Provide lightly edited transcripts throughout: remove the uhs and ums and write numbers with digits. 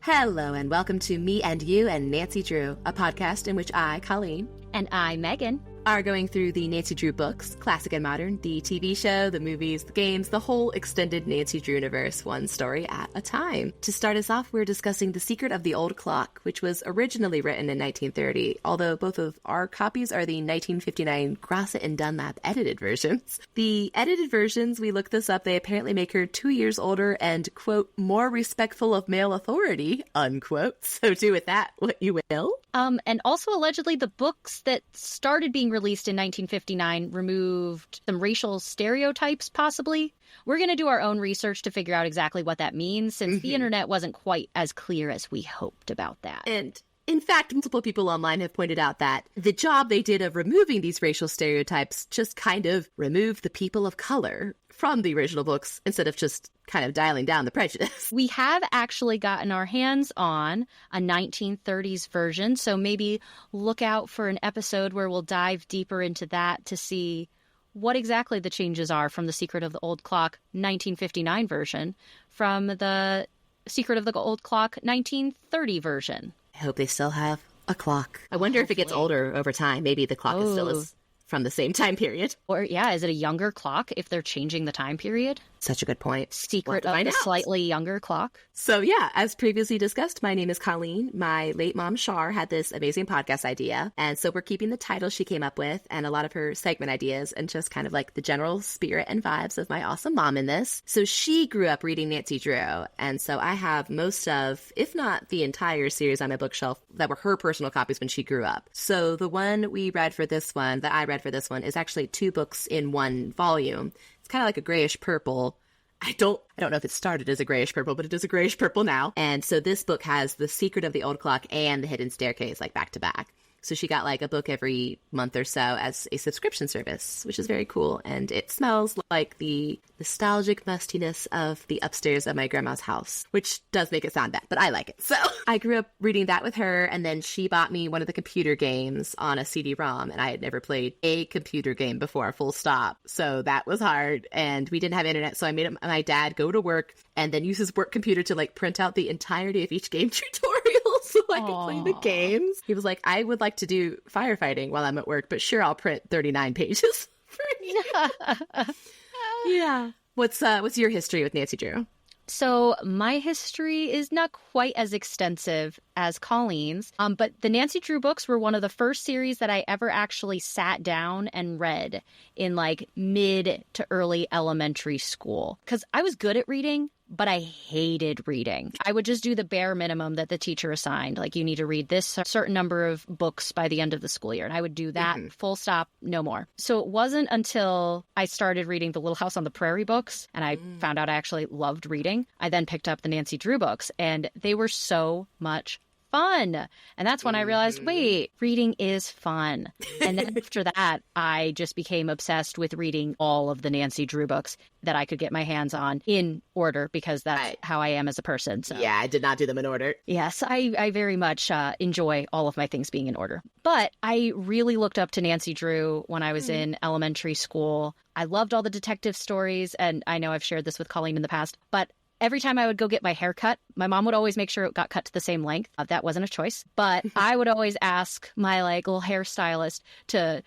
Hello and welcome to Me and You and Nancy Drew, a podcast in which I, Colleen, and I, Megan, are going through the Nancy Drew books, classic and modern, the TV show, the movies, the games, the whole extended Nancy Drew universe, one story at a time. To start us off, we're discussing The Secret of the Old Clock, which was originally written in 1930, although both of our copies are the 1959 Grosset and Dunlap edited versions. The edited versions, we looked this up, they apparently make her 2 years older and, quote, more respectful of male authority, unquote. So do with that what you will. And also allegedly the books that started being released in 1959 removed some racial stereotypes, possibly. We're going to do our own research to figure out exactly what that means, since the internet wasn't quite as clear as we hoped about that. And in fact, multiple people online have pointed out that the job they did of removing these racial stereotypes just kind of removed the people of color from the original books instead of just kind of dialing down the prejudice. We have actually gotten our hands on a 1930s version, so maybe look out for an episode where we'll dive deeper into that to see what exactly the changes are from the Secret of the Old Clock 1959 version from the Secret of the Old Clock 1930 version. I hope they still have a clock. I wonder if it gets older over time. Maybe the clock is still from the same time period. Or, yeah, is it a younger clock if they're changing the time period? Such a good point. Secret of the slightly younger clock. So, yeah, as previously discussed, my name is Colleen. My late mom, Shar, had this amazing podcast idea. And so we're keeping the title she came up with and a lot of her segment ideas and just kind of like the general spirit and vibes of my awesome mom in this. So she grew up reading Nancy Drew. And so I have most of, if not the entire series on my bookshelf that were her personal copies when she grew up. So the one that I read for this one, is actually 2 books in one volume. It's kind of like a grayish purple. I don't know if it started as a grayish purple, but it is a grayish purple now. And so this book has The Secret of the Old Clock and The Hidden Staircase, like back to back. So she got like a book every month or so as a subscription service, which is very cool. And it smells like the nostalgic mustiness of the upstairs of my grandma's house, which does make it sound bad, but I like it. So I grew up reading that with her. And then she bought me one of the computer games on a CD-ROM. And I had never played a computer game before, full stop. So that was hard. And we didn't have internet. So I made my dad go to work and then use his work computer to like print out the entirety of each game tutorial so I could play the games. He was like, I would like to do firefighting while I'm at work, but sure, I'll print 39 pages for you. Yeah. What's your history with Nancy Drew? So my history is not quite as extensive as Colleen's, but the Nancy Drew books were one of the first series that I ever actually sat down and read in like mid to early elementary school. Because I was good at reading, but I hated reading. I would just do the bare minimum that the teacher assigned. Like, you need to read this certain number of books by the end of the school year. And I would do that, full stop, no more. So it wasn't until I started reading the Little House on the Prairie books and I found out I actually loved reading. I then picked up the Nancy Drew books and they were so much fun. And that's when I realized, wait, reading is fun. And then after that, I just became obsessed with reading all of the Nancy Drew books that I could get my hands on in order, because that's how I am as a person. So yeah, I did not do them in order. Yes, I very much enjoy all of my things being in order. But I really looked up to Nancy Drew when I was in elementary school. I loved all the detective stories, and I know I've shared this with Colleen in the past, but every time I would go get my hair cut, my mom would always make sure it got cut to the same length. That wasn't a choice. But I would always ask my like little hairstylist to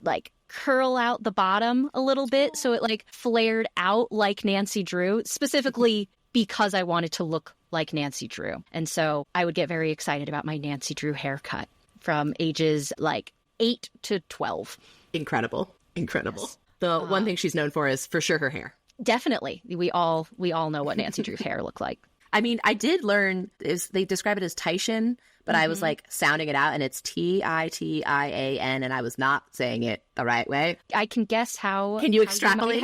like curl out the bottom a little bit so it like flared out like Nancy Drew, specifically because I wanted to look like Nancy Drew. And so I would get very excited about my Nancy Drew haircut from ages like 8 to 12. Incredible. Yes. The one thing she's known for is for sure her hair. Definitely. We all know what Nancy Drew's hair looked like. I mean, I did learn, they describe it as Titian, but I was like sounding it out and it's Titian and I was not saying it the right way. I can guess how. Can you extrapolate?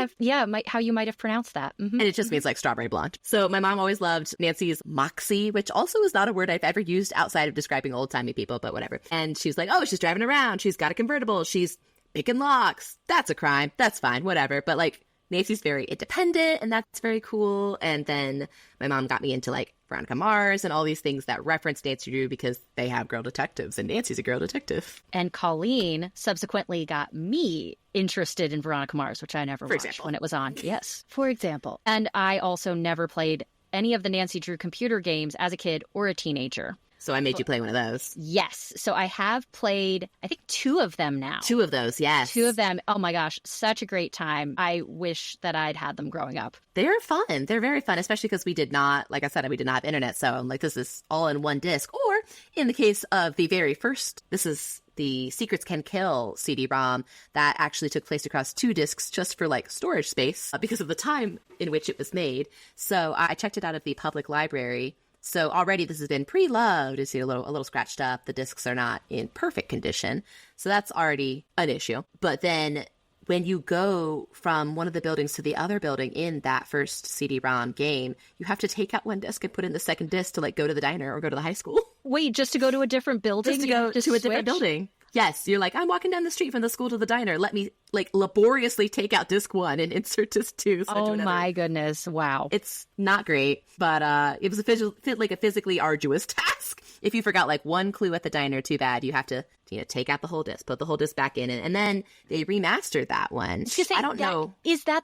How you might have pronounced that. And it just means like strawberry blonde. So my mom always loved Nancy's moxie, which also is not a word I've ever used outside of describing old-timey people, but whatever. And she's like, oh, she's driving around. She's got a convertible. She's picking locks. That's a crime. That's fine. Whatever. But like, Nancy's very independent, and that's very cool. And then my mom got me into like Veronica Mars and all these things that reference Nancy Drew because they have girl detectives, and Nancy's a girl detective. And Colleen subsequently got me interested in Veronica Mars, which I never watched when it was on. Yes, for example. And I also never played any of the Nancy Drew computer games as a kid or a teenager. So I made you play one of those. Yes. So I have played, I think, 2 of them now. 2 of those, yes. 2 of them. Oh my gosh, such a great time. I wish that I'd had them growing up. They're fun. They're very fun, especially because we did not, like I said, we did not have internet. So I'm like, this is all in one disc. Or in the case of the very first, this is the Secrets Can Kill CD-ROM that actually took place across 2 discs just for like storage space because of the time in which it was made. So I checked it out of the public library. So already this has been pre-loved. You see a little scratched up. The discs are not in perfect condition. So that's already an issue. But then when you go from one of the buildings to the other building in that first CD-ROM game, you have to take out one disc and put in the second disc to like go to the diner or go to the high school. Wait, just to go to a different building? Just to go to a different building. Yes, you're like, I'm walking down the street from the school to the diner. Let me like laboriously take out disc 1 and insert disc 2. Oh my goodness. Wow. It's not great, but it was a physically arduous task. If you forgot like one clue at the diner, too bad. You have to take out the whole disc, put the whole disc back in, and then they remastered that one. I don't know.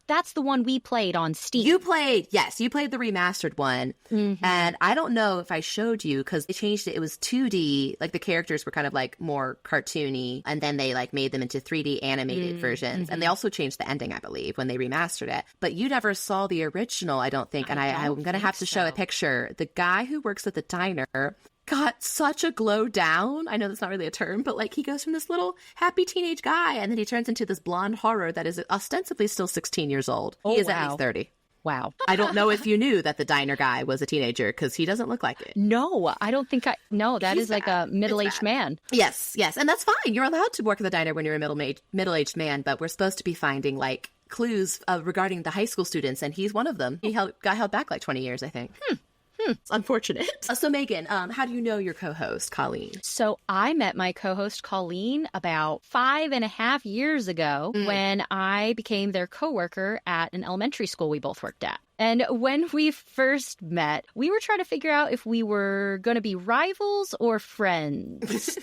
That's the one we played on Steam. You played the remastered one. Mm-hmm. And I don't know if I showed you because they changed it. It was 2D, like the characters were kind of like more cartoony, and then they like made them into 3D animated versions. Mm-hmm. And they also changed the ending, I believe, when they remastered it. But you never saw the original, I don't think. And I'm going to have to show a picture. The guy who works at the diner got such a glow down. I know that's not really a term, but like he goes from this little happy teenage guy and then he turns into this blonde horror that is ostensibly still 16 years old. He is at least 30. Wow. I don't know if you knew that the diner guy was a teenager because he doesn't look like it. No, I don't think that is like a middle-aged man. Yes. And that's fine. You're allowed to work at the diner when you're a middle-aged man, but we're supposed to be finding like clues regarding the high school students, and he's one of them. He got held back like 20 years, I think. It's unfortunate. So Megan, how do you know your co-host, Colleen? So I met my co-host, Colleen, about 5.5 years ago when I became their coworker at an elementary school we both worked at. And when we first met, we were trying to figure out if we were going to be rivals or friends.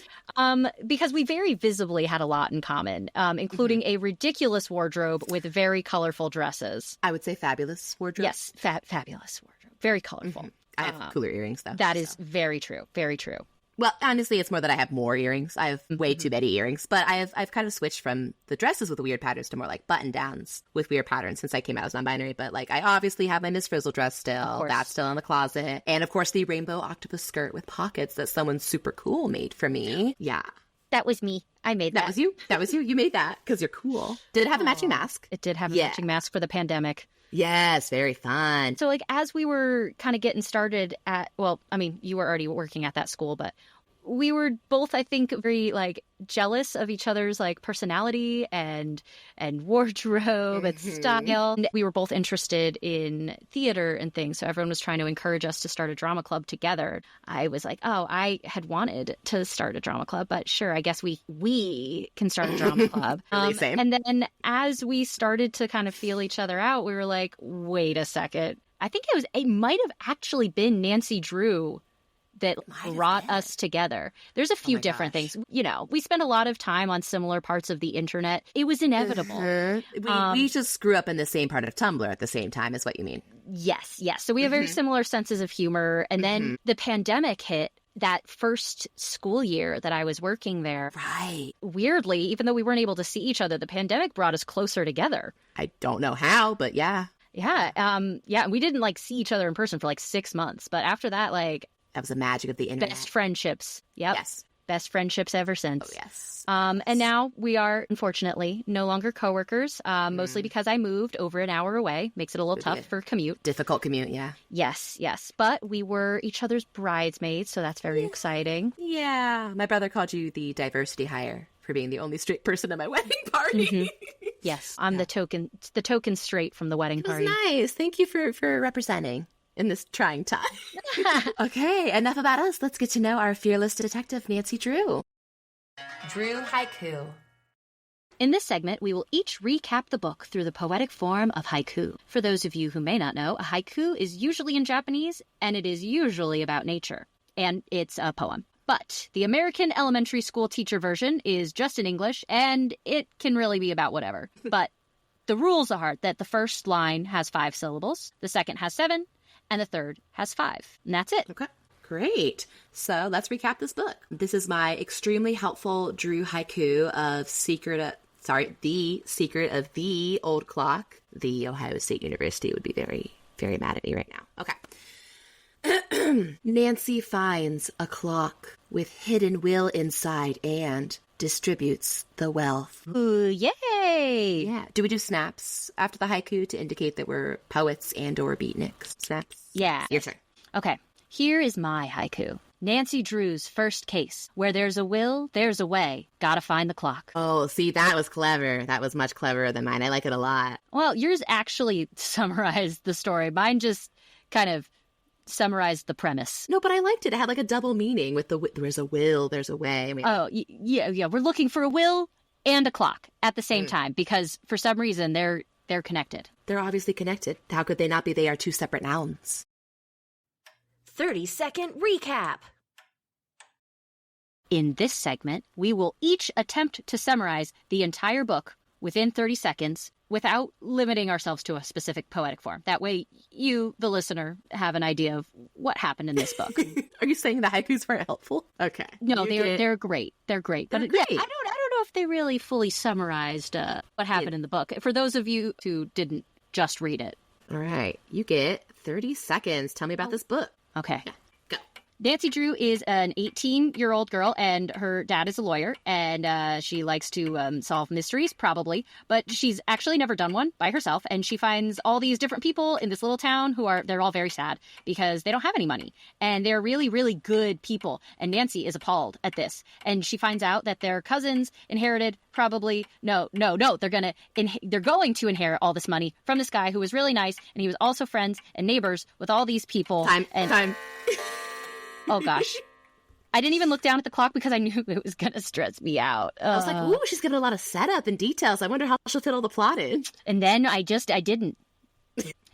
Because we very visibly had a lot in common, including a ridiculous wardrobe with very colorful dresses. I would say fabulous wardrobe. Yes, fabulous wardrobe. Very colorful. I have cooler earrings, though. That is very true. Very true. Well, honestly, it's more that I have more earrings. I have way too many earrings. But I've kind of switched from the dresses with the weird patterns to more like button-downs with weird patterns since I came out as non-binary. But like I obviously have my Miss Frizzle dress still. That's still in the closet. And of course, the rainbow octopus skirt with pockets that someone super cool made for me. Yeah. That was me. I made that. That was you? That was you? You made that because you're cool. Did it have a matching mask? It did have a matching mask for the pandemic. Yes, very fun. So like as we were kind of getting started at, well, I mean, you were already working at that school, but we were both, I think, very like jealous of each other's like personality and wardrobe and style. And we were both interested in theater and things. So everyone was trying to encourage us to start a drama club together. I was like, oh, I had wanted to start a drama club, but sure, I guess we can start a drama club. Really same. And then as we started to kind of feel each other out, we were like, wait a second. I think it might have actually been Nancy Drew that brought us together. There's a few different things. You know, we spend a lot of time on similar parts of the internet. It was inevitable. We just grew up in the same part of Tumblr at the same time, is what you mean. Yes. So we have very similar senses of humor. And then the pandemic hit that first school year that I was working there. Right. Weirdly, even though we weren't able to see each other, the pandemic brought us closer together. I don't know how, but yeah. Yeah. We didn't like see each other in person for like 6 months. But after that, like, that was the magic of the internet. Best friendships. Yep. Yes. Best friendships ever since. Oh, yes. And now we are, unfortunately, no longer coworkers, mostly because I moved over an hour away. Makes it a little tough for commute. Difficult commute, yeah. Yes. But we were each other's bridesmaids, so that's very exciting. Yeah. My brother called you the diversity hire for being the only straight person at my wedding party. Yes. I'm the token straight from the wedding party. Nice. Thank you for representing in this trying time. Okay, enough about us. Let's get to know our fearless detective, Nancy Drew. Drew Haiku. In this segment, we will each recap the book through the poetic form of haiku. For those of you who may not know, a haiku is usually in Japanese, and it is usually about nature. And it's a poem. But the American elementary school teacher version is just in English, and it can really be about whatever. But the rules are that the first line has 5 syllables, the second has 7, and the third has 5. And that's it. Okay. Great. So let's recap this book. This is my extremely helpful Drew haiku of The Secret of the Old Clock. The Ohio State University would be very, very mad at me right now. Okay. Nancy finds a clock with hidden will inside and distributes the wealth. Ooh, yay! Yeah. Do we do snaps after the haiku to indicate that we're poets and or beatniks? Snaps? Yeah. Your turn. Okay. Here is my haiku. Nancy Drew's first case. Where there's a will, there's a way. Gotta find the clock. Oh, see, that was clever. That was much cleverer than mine. I like it a lot. Well, yours actually summarized the story. Mine just kind of summarized the premise. No, but I liked it. It had like a double meaning with there's a will, there's a way. I mean, yeah. We're looking for a will and a clock at the same time because for some reason they're connected. They're obviously connected. How could they not be? They are 2 separate nouns. 30-second recap. In this segment, we will each attempt to summarize the entire book within 30 seconds without limiting ourselves to a specific poetic form. That way, you, the listener, have an idea of what happened in this book. Are you saying the haikus weren't helpful? Okay. No, they're great. They're great. But great. Yeah, I don't know if they really fully summarized what happened in the book. For those of you who didn't just read it. All right. You get 30 seconds. Tell me about this book. Okay. Yeah, go. Nancy Drew is an 18-year-old girl, and her dad is a lawyer, and she likes to solve mysteries, probably, but she's actually never done one by herself, and she finds all these different people in this little town they're all very sad because they don't have any money, and they're really, really good people, and Nancy is appalled at this, and she finds out that their cousins inherited they're going to inherit all this money from this guy who was really nice, and he was also friends and neighbors with all these people. Time. Oh, gosh. I didn't even look down at the clock because I knew it was going to stress me out. I was like, ooh, she's giving a lot of setup and details. I wonder how she'll fit all the plot in. And then I didn't.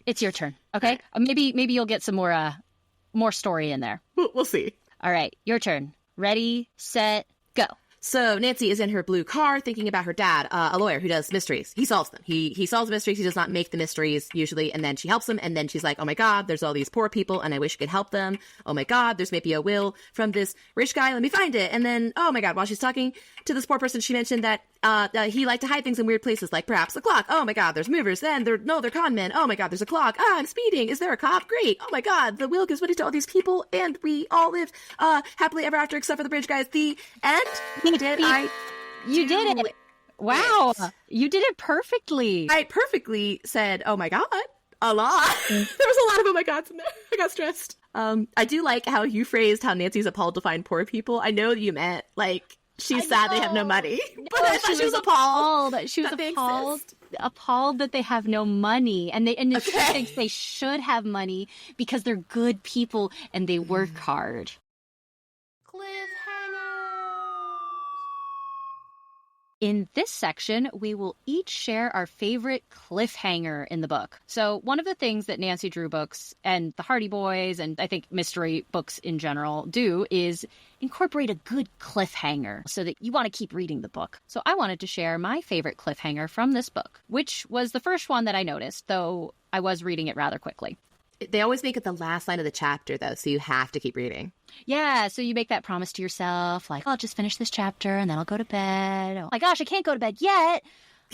It's your turn, okay? Maybe you'll get some more story in there. We'll see. All right, your turn. Ready, set, go. So Nancy is in her blue car thinking about her dad, a lawyer who does mysteries. He solves them. He solves mysteries. He does not make the mysteries usually. And then she helps him. And then she's like, oh my God, there's all these poor people and I wish I could help them. Oh my God, there's maybe a will from this rich guy. Let me find it. And then, oh my God, while she's talking to this poor person, she mentioned that he liked to hide things in weird places, like perhaps a clock. Oh my God, there's movers. Then they're con men. Oh my God, there's a clock. I'm speeding. Is there a cop? Great. Oh my God, the will gives money to all these people. And we all lived happily ever after, except for the bridge guys. The end. You did it. Wow. You did it perfectly. I perfectly said, oh my God, a lot. There was a lot of oh my Gods in there. I got stressed. I do like how you phrased how Nancy's appalled to find poor people. I know that you meant, like, she's sad they have no money. But I thought she was appalled. She was appalled that they have no money. And she thinks they should have money because they're good people and they work hard. In this section, we will each share our favorite cliffhanger in the book. So one of the things that Nancy Drew books and the Hardy Boys and I think mystery books in general do is incorporate a good cliffhanger so that you want to keep reading the book. So I wanted to share my favorite cliffhanger from this book, which was the first one that I noticed, though I was reading it rather quickly. They always make it the last line of the chapter, though, so you have to keep reading. Yeah, so you make that promise to yourself, like, I'll just finish this chapter and then I'll go to bed. Oh my gosh, I can't go to bed yet.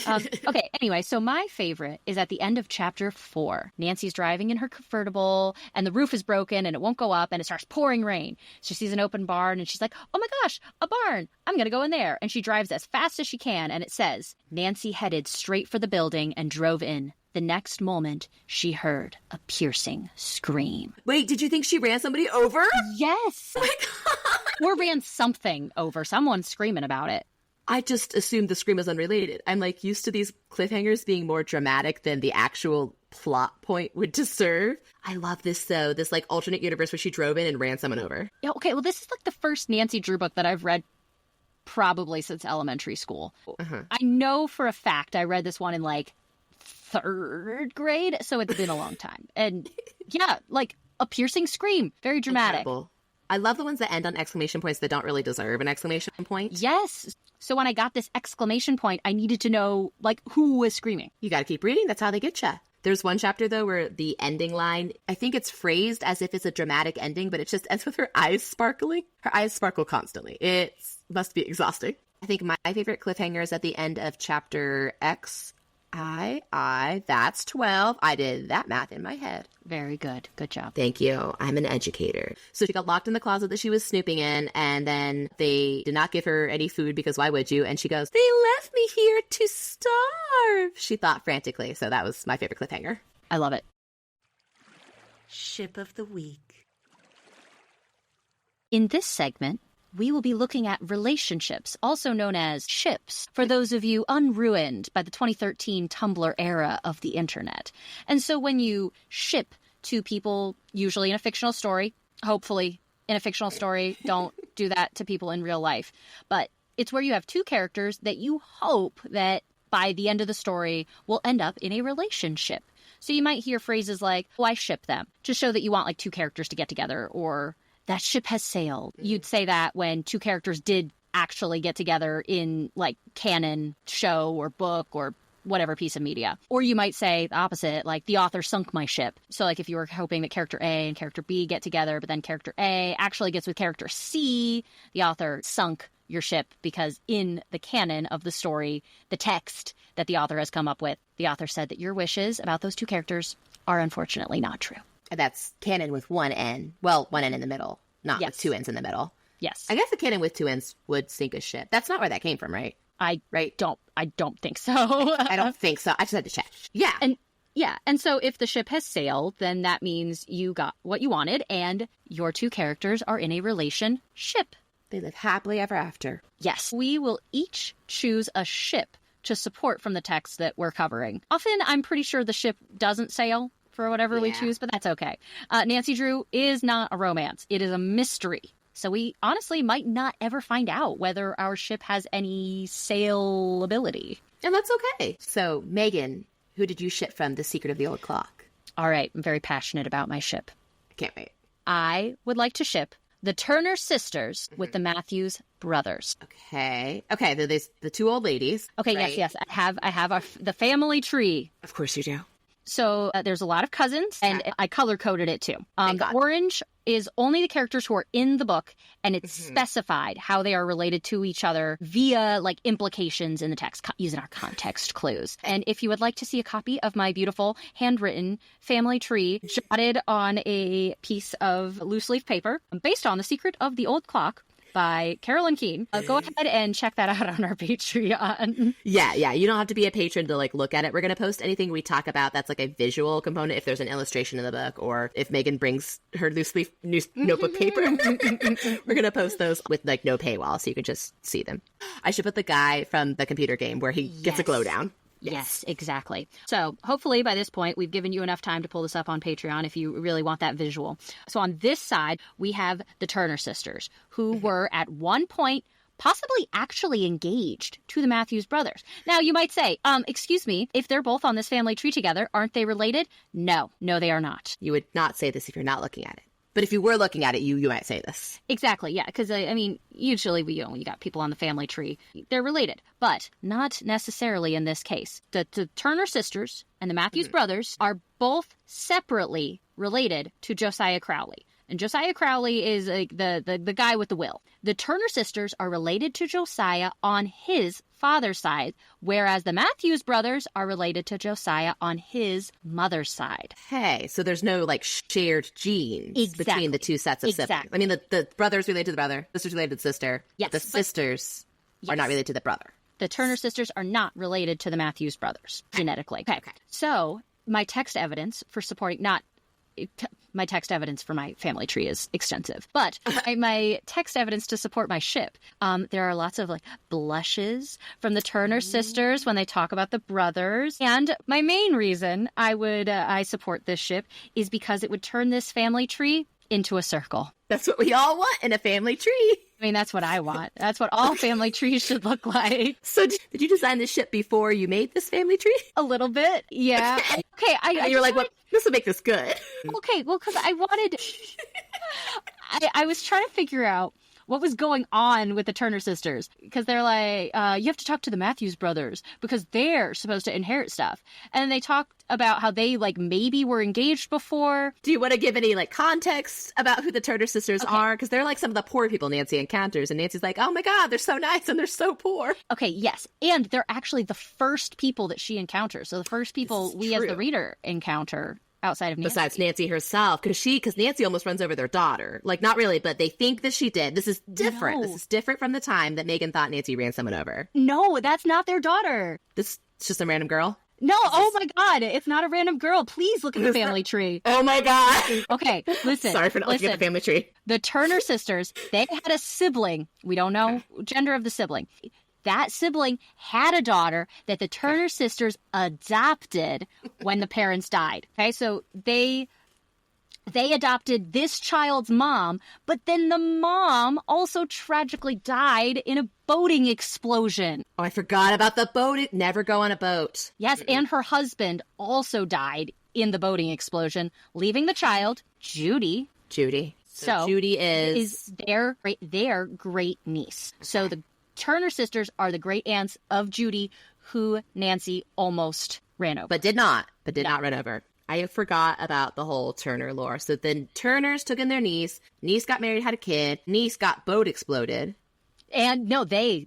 Okay, anyway, so my favorite is at the end of chapter 4. Nancy's driving in her convertible and the roof is broken and it won't go up and it starts pouring rain. She sees an open barn and she's like, oh my gosh, a barn. I'm going to go in there. And she drives as fast as she can and it says, Nancy headed straight for the building and drove in. The next moment, she heard a piercing scream. Wait, did you think she ran somebody over? Yes. Oh my God. Or ran something over. Someone's screaming about it. I just assumed the scream was unrelated. I'm like used to these cliffhangers being more dramatic than the actual plot point would deserve. I love this though, this like alternate universe where she drove in and ran someone over. Yeah, okay, well this is like the first Nancy Drew book that I've read probably since elementary school. Uh-huh. I know for a fact I read this one in like 3rd grade, so it's been a long time. And yeah, like a piercing scream. Very dramatic. Incredible. I love the ones that end on exclamation points that don't really deserve an exclamation point. Yes. So when I got this exclamation point, I needed to know, like, who was screaming. You got to keep reading. That's how they get you. There's one chapter, though, where the ending line, I think it's phrased as if it's a dramatic ending, but it just ends with her eyes sparkling. Her eyes sparkle constantly. It must be exhausting. I think my favorite cliffhanger is at the end of chapter X. That's 12. I did that math in my head. Very good. Good job. Thank you. I'm an educator. So she got locked in the closet that she was snooping in, and then they did not give her any food because why would you? And she goes, "They left me here to starve," she thought frantically. So that was my favorite cliffhanger. I love it. Ship of the week. In this segment, we will be looking at relationships, also known as ships, for those of you unruined by the 2013 Tumblr era of the internet. And so when you ship two people, usually in a fictional story, hopefully in a fictional story, don't do that to people in real life, but it's where you have two characters that you hope that by the end of the story will end up in a relationship. So you might hear phrases like, "Oh, I ship them," to show that you want like two characters to get together, or "that ship has sailed." You'd say that when two characters did actually get together in like canon show or book or whatever piece of media. Or you might say the opposite, like "the author sunk my ship." So like if you were hoping that character A and character B get together, but then character A actually gets with character C, the author sunk your ship because in the canon of the story, the text that the author has come up with, the author said that your wishes about those two characters are unfortunately not true. That's canon with one N. Well, one N in the middle, not with two N's in the middle. Yes. I guess the canon with two N's would sink a ship. That's not where that came from, right? I don't think so. I don't think so. I just had to check. Yeah. And so if the ship has sailed, then that means you got what you wanted and your two characters are in a relationship. They live happily ever after. Yes. We will each choose a ship to support from the text that we're covering. Often, I'm pretty sure the ship doesn't sail for whatever we choose, but that's okay. Nancy Drew is not a romance. It is a mystery. So we honestly might not ever find out whether our ship has any sailability. And that's okay. So, Megan, who did you ship from The Secret of the Old Clock? All right. I'm very passionate about my ship. I can't wait. I would like to ship the Turner sisters with the Matthews brothers. Okay. There's the two old ladies. Okay. Right? Yes. I have the family tree. Of course you do. So there's a lot of cousins, and I color-coded it, too. The orange is only the characters who are in the book, and it's specified how they are related to each other via, like, implications in the text, using our context clues. And if you would like to see a copy of my beautiful handwritten family tree jotted on a piece of loose-leaf paper based on The Secret of the Old Clock by Carolyn Keene, go ahead and check that out on our Patreon. Yeah. You don't have to be a patron to like look at it. We're going to post anything we talk about that's like a visual component if there's an illustration in the book, or if Megan brings her loose leaf notebook paper. We're going to post those with like no paywall so you can just see them. I should put the guy from the computer game where he gets a glow down. Yes, exactly. So hopefully by this point, we've given you enough time to pull this up on Patreon if you really want that visual. So on this side, we have the Turner sisters, who were at one point possibly actually engaged to the Matthews brothers. Now, you might say, excuse me, if they're both on this family tree together, aren't they related? No, they are not. You would not say this if you're not looking at it. But if you were looking at it, you might say this. Exactly, yeah, because, I mean, usually you got people on the family tree. They're related, but not necessarily in this case. The Turner sisters and the Matthews brothers are both separately related to Josiah Crowley. And Josiah Crowley is the guy with the will. The Turner sisters are related to Josiah on his father's side, whereas the Matthews brothers are related to Josiah on his mother's side. Hey, so there's no like shared genes between the two sets of siblings. I mean, the brother's related to the brother, sister's related to the sister. Yes, but the sisters are not related to the brother. The Turner sisters are not related to the Matthews brothers genetically. Okay. So my text evidence for supporting my text evidence for my family tree is extensive, but my text evidence to support my ship, there are lots of like blushes from the Turner sisters when they talk about the brothers. And my main reason I support this ship is because it would turn this family tree into a circle. That's what we all want in a family tree. I mean, that's what I want. That's what all family trees should look like. So did you design this ship before you made this family tree? A little bit, yeah. Okay, you were like, "What? This will make this good." Okay, well, because I wanted... I was trying to figure out what was going on with the Turner sisters, because they're like, you have to talk to the Matthews brothers because they're supposed to inherit stuff. And they talked about how they like maybe were engaged before. Do you want to give any like context about who the Turner sisters are? Because they're like some of the poor people Nancy encounters, and Nancy's like, oh my God, they're so nice and they're so poor. Okay, yes. And they're actually the first people that she encounters. So the first people we as the reader encounter outside of Nancy. Besides Nancy herself, because Nancy almost runs over their daughter. Like, not really, but they think that she did. This is different. No. This is different from the time that Meghan thought Nancy ran someone over. No, that's not their daughter. This is just a random girl? No, oh my God, it's not a random girl. Please look at the family tree. Oh my God. Okay, listen. Sorry for not looking at the family tree. The Turner sisters, they had a sibling. We don't know gender of the sibling. That sibling had a daughter that the Turner sisters adopted when the parents died. Okay, so they adopted this child's mom, but then the mom also tragically died in a boating explosion. Oh, I forgot about the boat. Never go on a boat. Yes, and her husband also died in the boating explosion, leaving the child, Judy. So Judy is their great niece. Okay. So the Turner sisters are the great aunts of Judy, who Nancy almost ran over. But did not run over. I forgot about the whole Turner lore. So then Turners took in their niece. Niece got married, had a kid. Niece got boat exploded. And no, the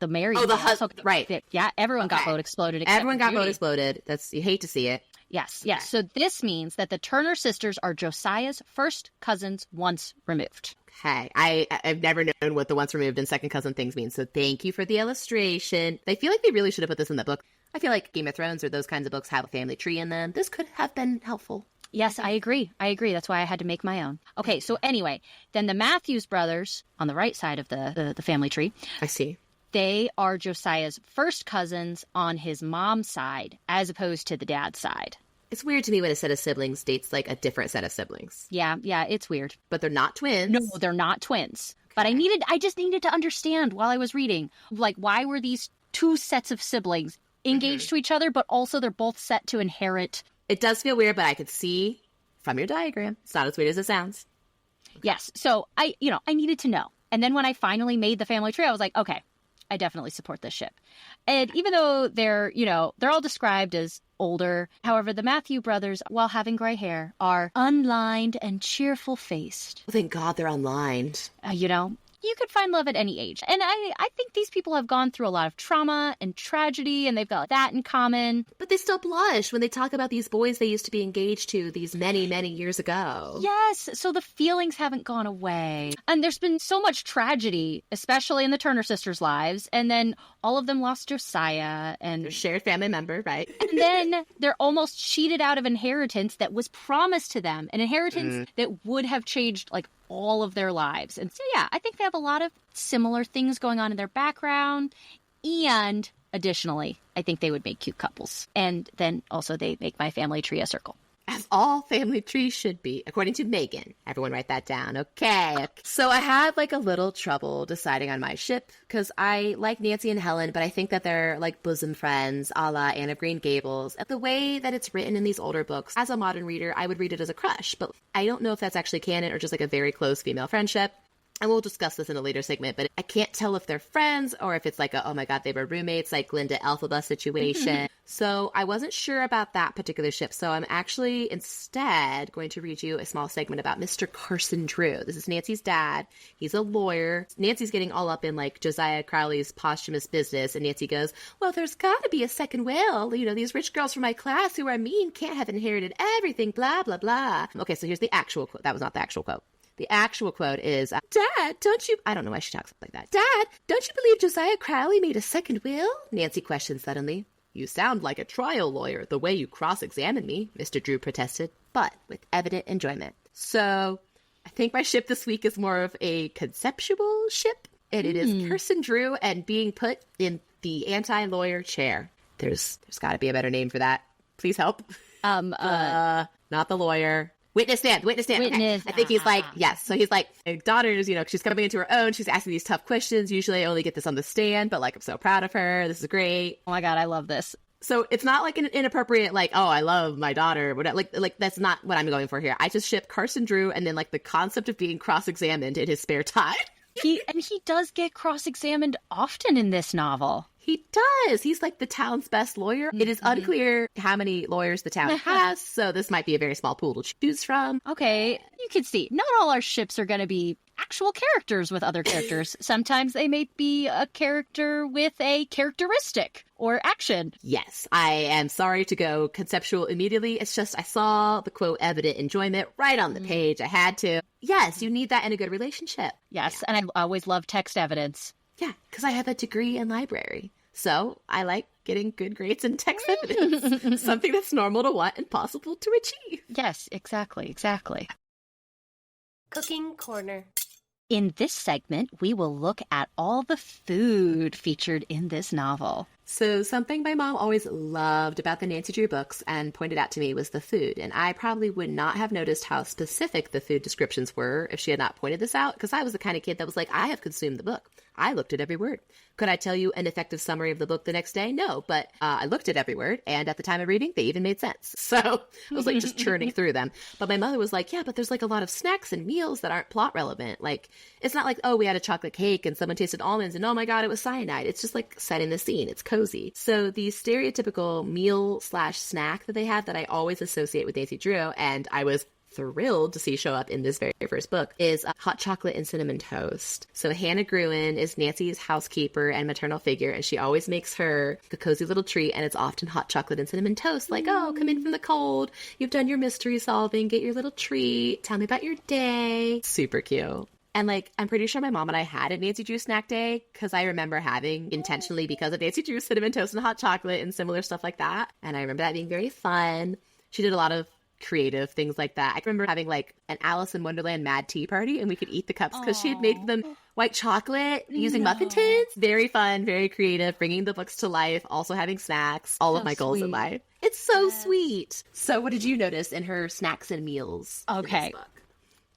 married. Oh, the husband. Right. Yeah, everyone got boat exploded. Everyone got boat exploded. You hate to see it. Yes. So this means that the Turner sisters are Josiah's first cousins once removed. Okay. I've never known what the once removed and second cousin things mean. So thank you for the illustration. I feel like they really should have put this in the book. I feel like Game of Thrones or those kinds of books have a family tree in them. This could have been helpful. Yes, I agree. That's why I had to make my own. Okay, so anyway, then the Matthews brothers on the right side of the family tree. I see. They are Josiah's first cousins on his mom's side as opposed to the dad's side. It's weird to me when a set of siblings dates like a different set of siblings. Yeah, it's weird. But they're not twins. No, they're not twins. Okay. But I just needed to understand while I was reading, like, why were these two sets of siblings engaged to each other, but also they're both set to inherit. It does feel weird, but I could see from your diagram. It's not as weird as it sounds. Okay. Yes. So I needed to know. And then when I finally made the family tree, I was like, okay, I definitely support this ship. And even though they're all described as older, however, the Matthew brothers, while having gray hair, are unlined and cheerful faced. Well, thank God they're unlined. You could find love at any age. And I think these people have gone through a lot of trauma and tragedy, and they've got that in common. But they still blush when they talk about these boys they used to be engaged to these many, many years ago. Yes, so the feelings haven't gone away. And there's been so much tragedy, especially in the Turner sisters' lives. And then all of them lost Josiah and their shared family member, right? And then they're almost cheated out of inheritance that was promised to them, an inheritance that would have changed like all of their lives. And so, yeah, I think they have a lot of similar things going on in their background. And additionally, I think they would make cute couples. And then also they make my family tree a circle. As all family trees should be, according to Meghan. Everyone write that down. Okay. So I had like a little trouble deciding on my ship because I like Nancy and Helen, but I think that they're like bosom friends, a la Anne of Green Gables. The way that it's written in these older books, as a modern reader, I would read it as a crush, but I don't know if that's actually canon or just like a very close female friendship. And we'll discuss this in a later segment, but I can't tell if they're friends or if it's like a, oh my God, they were roommates, like Glinda Elphaba situation. So I wasn't sure about that particular ship. So I'm actually instead going to read you a small segment about Mr. Carson Drew. This is Nancy's dad. He's a lawyer. Nancy's getting all up in like Josiah Crowley's posthumous business. And Nancy goes, well, there's got to be a second will. These rich girls from my class who are mean can't have inherited everything, blah, blah, blah. Okay, so here's the actual quote. That was not the actual quote. The actual quote is, Dad, I don't know why she talks like that. Dad, don't you believe Josiah Crowley made a second will? Nancy questioned suddenly. You sound like a trial lawyer, the way you cross-examine me, Mr. Drew protested, but with evident enjoyment. So, I think my ship this week is more of a conceptual ship, and it is Carson Drew and being put in the anti-lawyer chair. There's got to be a better name for that. Please help. Not the lawyer. Witness stand. Witness. Okay. I think he's like, yes. So he's like, my daughter's, she's coming into her own. She's asking these tough questions. Usually I only get this on the stand, but like, I'm so proud of her. This is great. Oh my God, I love this. So it's not like an inappropriate, like, oh, I love my daughter. Like that's not what I'm going for here. I just ship Carson Drew and then like the concept of being cross-examined in his spare time. He does get cross-examined often in this novel. He does. He's like the town's best lawyer. It is unclear how many lawyers the town has, so this might be a very small pool to choose from. Okay, you can see, not all our ships are going to be actual characters with other characters. Sometimes they may be a character with a characteristic or action. Yes, I am sorry to go conceptual immediately. It's just I saw the quote evident enjoyment right on the page. I had to. Yes, you need that in a good relationship. Yes, and I always love text evidence. Yeah, because I have a degree in library. So I like getting good grades in text evidence. Something that's normal to want and possible to achieve. Yes, exactly. Cooking Corner. In this segment, we will look at all the food featured in this novel. So something my mom always loved about the Nancy Drew books and pointed out to me was the food. And I probably would not have noticed how specific the food descriptions were if she had not pointed this out, because I was the kind of kid that was like, I have consumed the book. I looked at every word. Could I tell you an effective summary of the book the next day? No, but I looked at every word, and at the time of reading, they even made sense. So I was like just churning through them. But my mother was like, yeah, but there's like a lot of snacks and meals that aren't plot relevant. Like, it's not like, oh, we had a chocolate cake and someone tasted almonds and oh my God, it was cyanide. It's just like setting the scene. It's cozy. So the stereotypical meal/snack that they have that I always associate with Nancy Drew, and I was thrilled to see show up in this very first book, is hot chocolate and cinnamon toast. So Hannah Gruen is Nancy's housekeeper and maternal figure, and she always makes her the cozy little treat, and it's often hot chocolate and cinnamon toast. Like, oh, come in from the cold. You've done your mystery solving. Get your little treat. Tell me about your day. Super cute. And like, I'm pretty sure my mom and I had a Nancy Drew snack day because I remember having intentionally, because of Nancy Drew, cinnamon toast and hot chocolate and similar stuff like that. And I remember that being very fun. She did a lot of creative things like that. I remember having like an Alice in Wonderland mad tea party, and we could eat the cups because she had made them white chocolate using muffin tins. Very fun, very creative, bringing the books to life, also having snacks, all of my goals in life. It's so sweet. So what did you notice in her snacks and meals in this book?